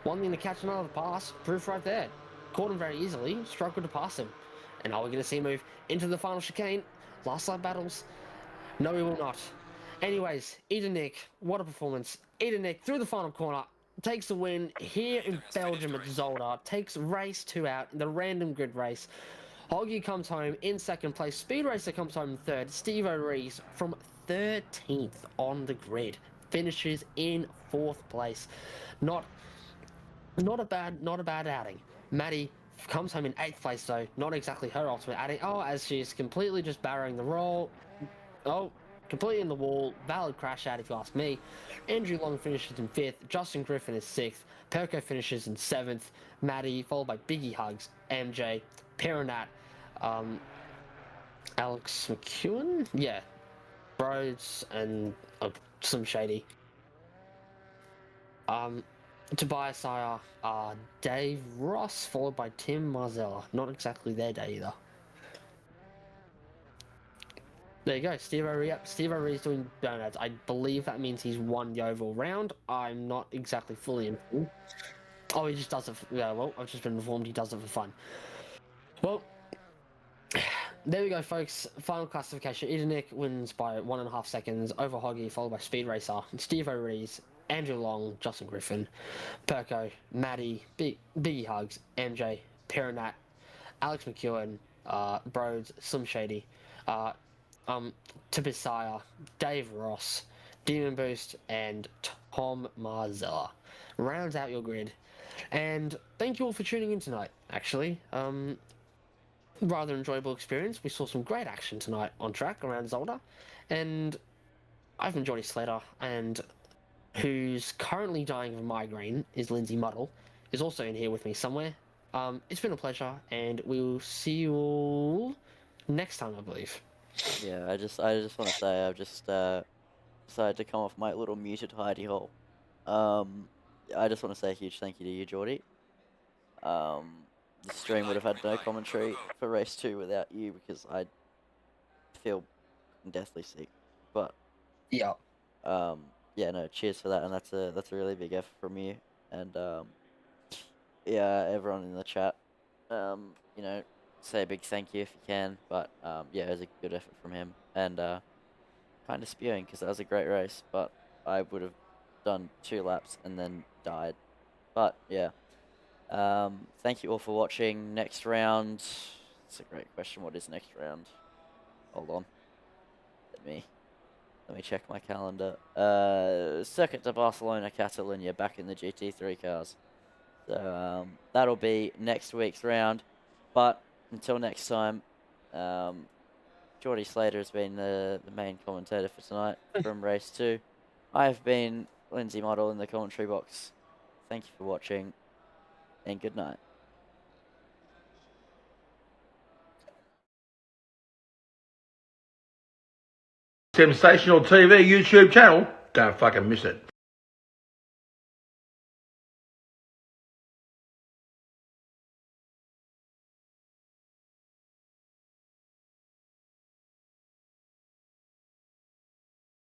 one thing to catch another pass, proof right there. Caught him very easily, struggled to pass him. And are we going to see him move into the final chicane? Last lap battles? No, we will not. Anyways, Nick, what a performance. Nick through the final corner, takes the win here in Belgium at Zolder, takes race 2 out in the random grid race. Hoggy comes home in 2nd place, Speed Racer comes home in 3rd, Steve O'Reilly from 13th on the grid finishes in 4th place. Not a bad outing. Maddie comes home in 8th place though, not exactly her ultimate outing. Oh, as she's completely just barring the roll. Oh, completely in the wall, valid crash out if you ask me. Andrew Long finishes in 5th, Justin Griffin is 6th, Perko finishes in 7th, Maddie followed by Biggie Hugs, MJ, Piranat, Alex McEwen, yeah, Rhodes, and some shady. Tobias Sire, Dave Ross, followed by Tim Marzella. Not exactly their day either. There you go, Steve O'Reilly's doing donuts. I believe that means he's won the overall round. I'm not exactly fully informed. Oh, he just does it for, yeah, well, I've just been informed he does it for fun. Well, there we go, folks. Final classification. Nick wins by 1.5 seconds over Hoggy, followed by Speed Racer, Steve O'Reilly, Andrew Long, Justin Griffin, Perko, Maddie, Biggie Hugs, MJ, Piranat, Alex McEwen, Broads, Slim Shady, Tabisaya, Dave Ross, Demon Boost, and Tom Marzella. Rounds out your grid. And thank you all for tuning in tonight, actually. Rather enjoyable experience. We saw some great action tonight on track around Zolder. And I've been Johnny Slater, and who's currently dying of a migraine is Lindsay Muddle, is also in here with me somewhere. It's been a pleasure, and we'll see you all next time, I believe. Yeah, I just want to say I've just decided to come off my little muted hidey hole. I just want to say a huge thank you to you, Geordie. The stream would have had no commentary for race 2 without you because I feel deathly sick. But Yeah. Yeah, no, cheers for that, and that's a really big effort from you, and yeah, everyone in the chat, you know, say a big thank you if you can. But yeah, it was a good effort from him, and kind of spewing because that was a great race, but I would have done 2 laps and then died. But yeah, thank you all for watching. Next round, it's a great question. What is next round? Hold on, let me check my calendar. Circuit to Barcelona, Catalonia, back in the GT3 cars. So that'll be next week's round. But until next time, Geordie Slater has been the main commentator for tonight from race 2. I have been Lindsay Model in the commentary box. Thank you for watching, and good night. Sensational TV YouTube channel. Don't fucking miss it.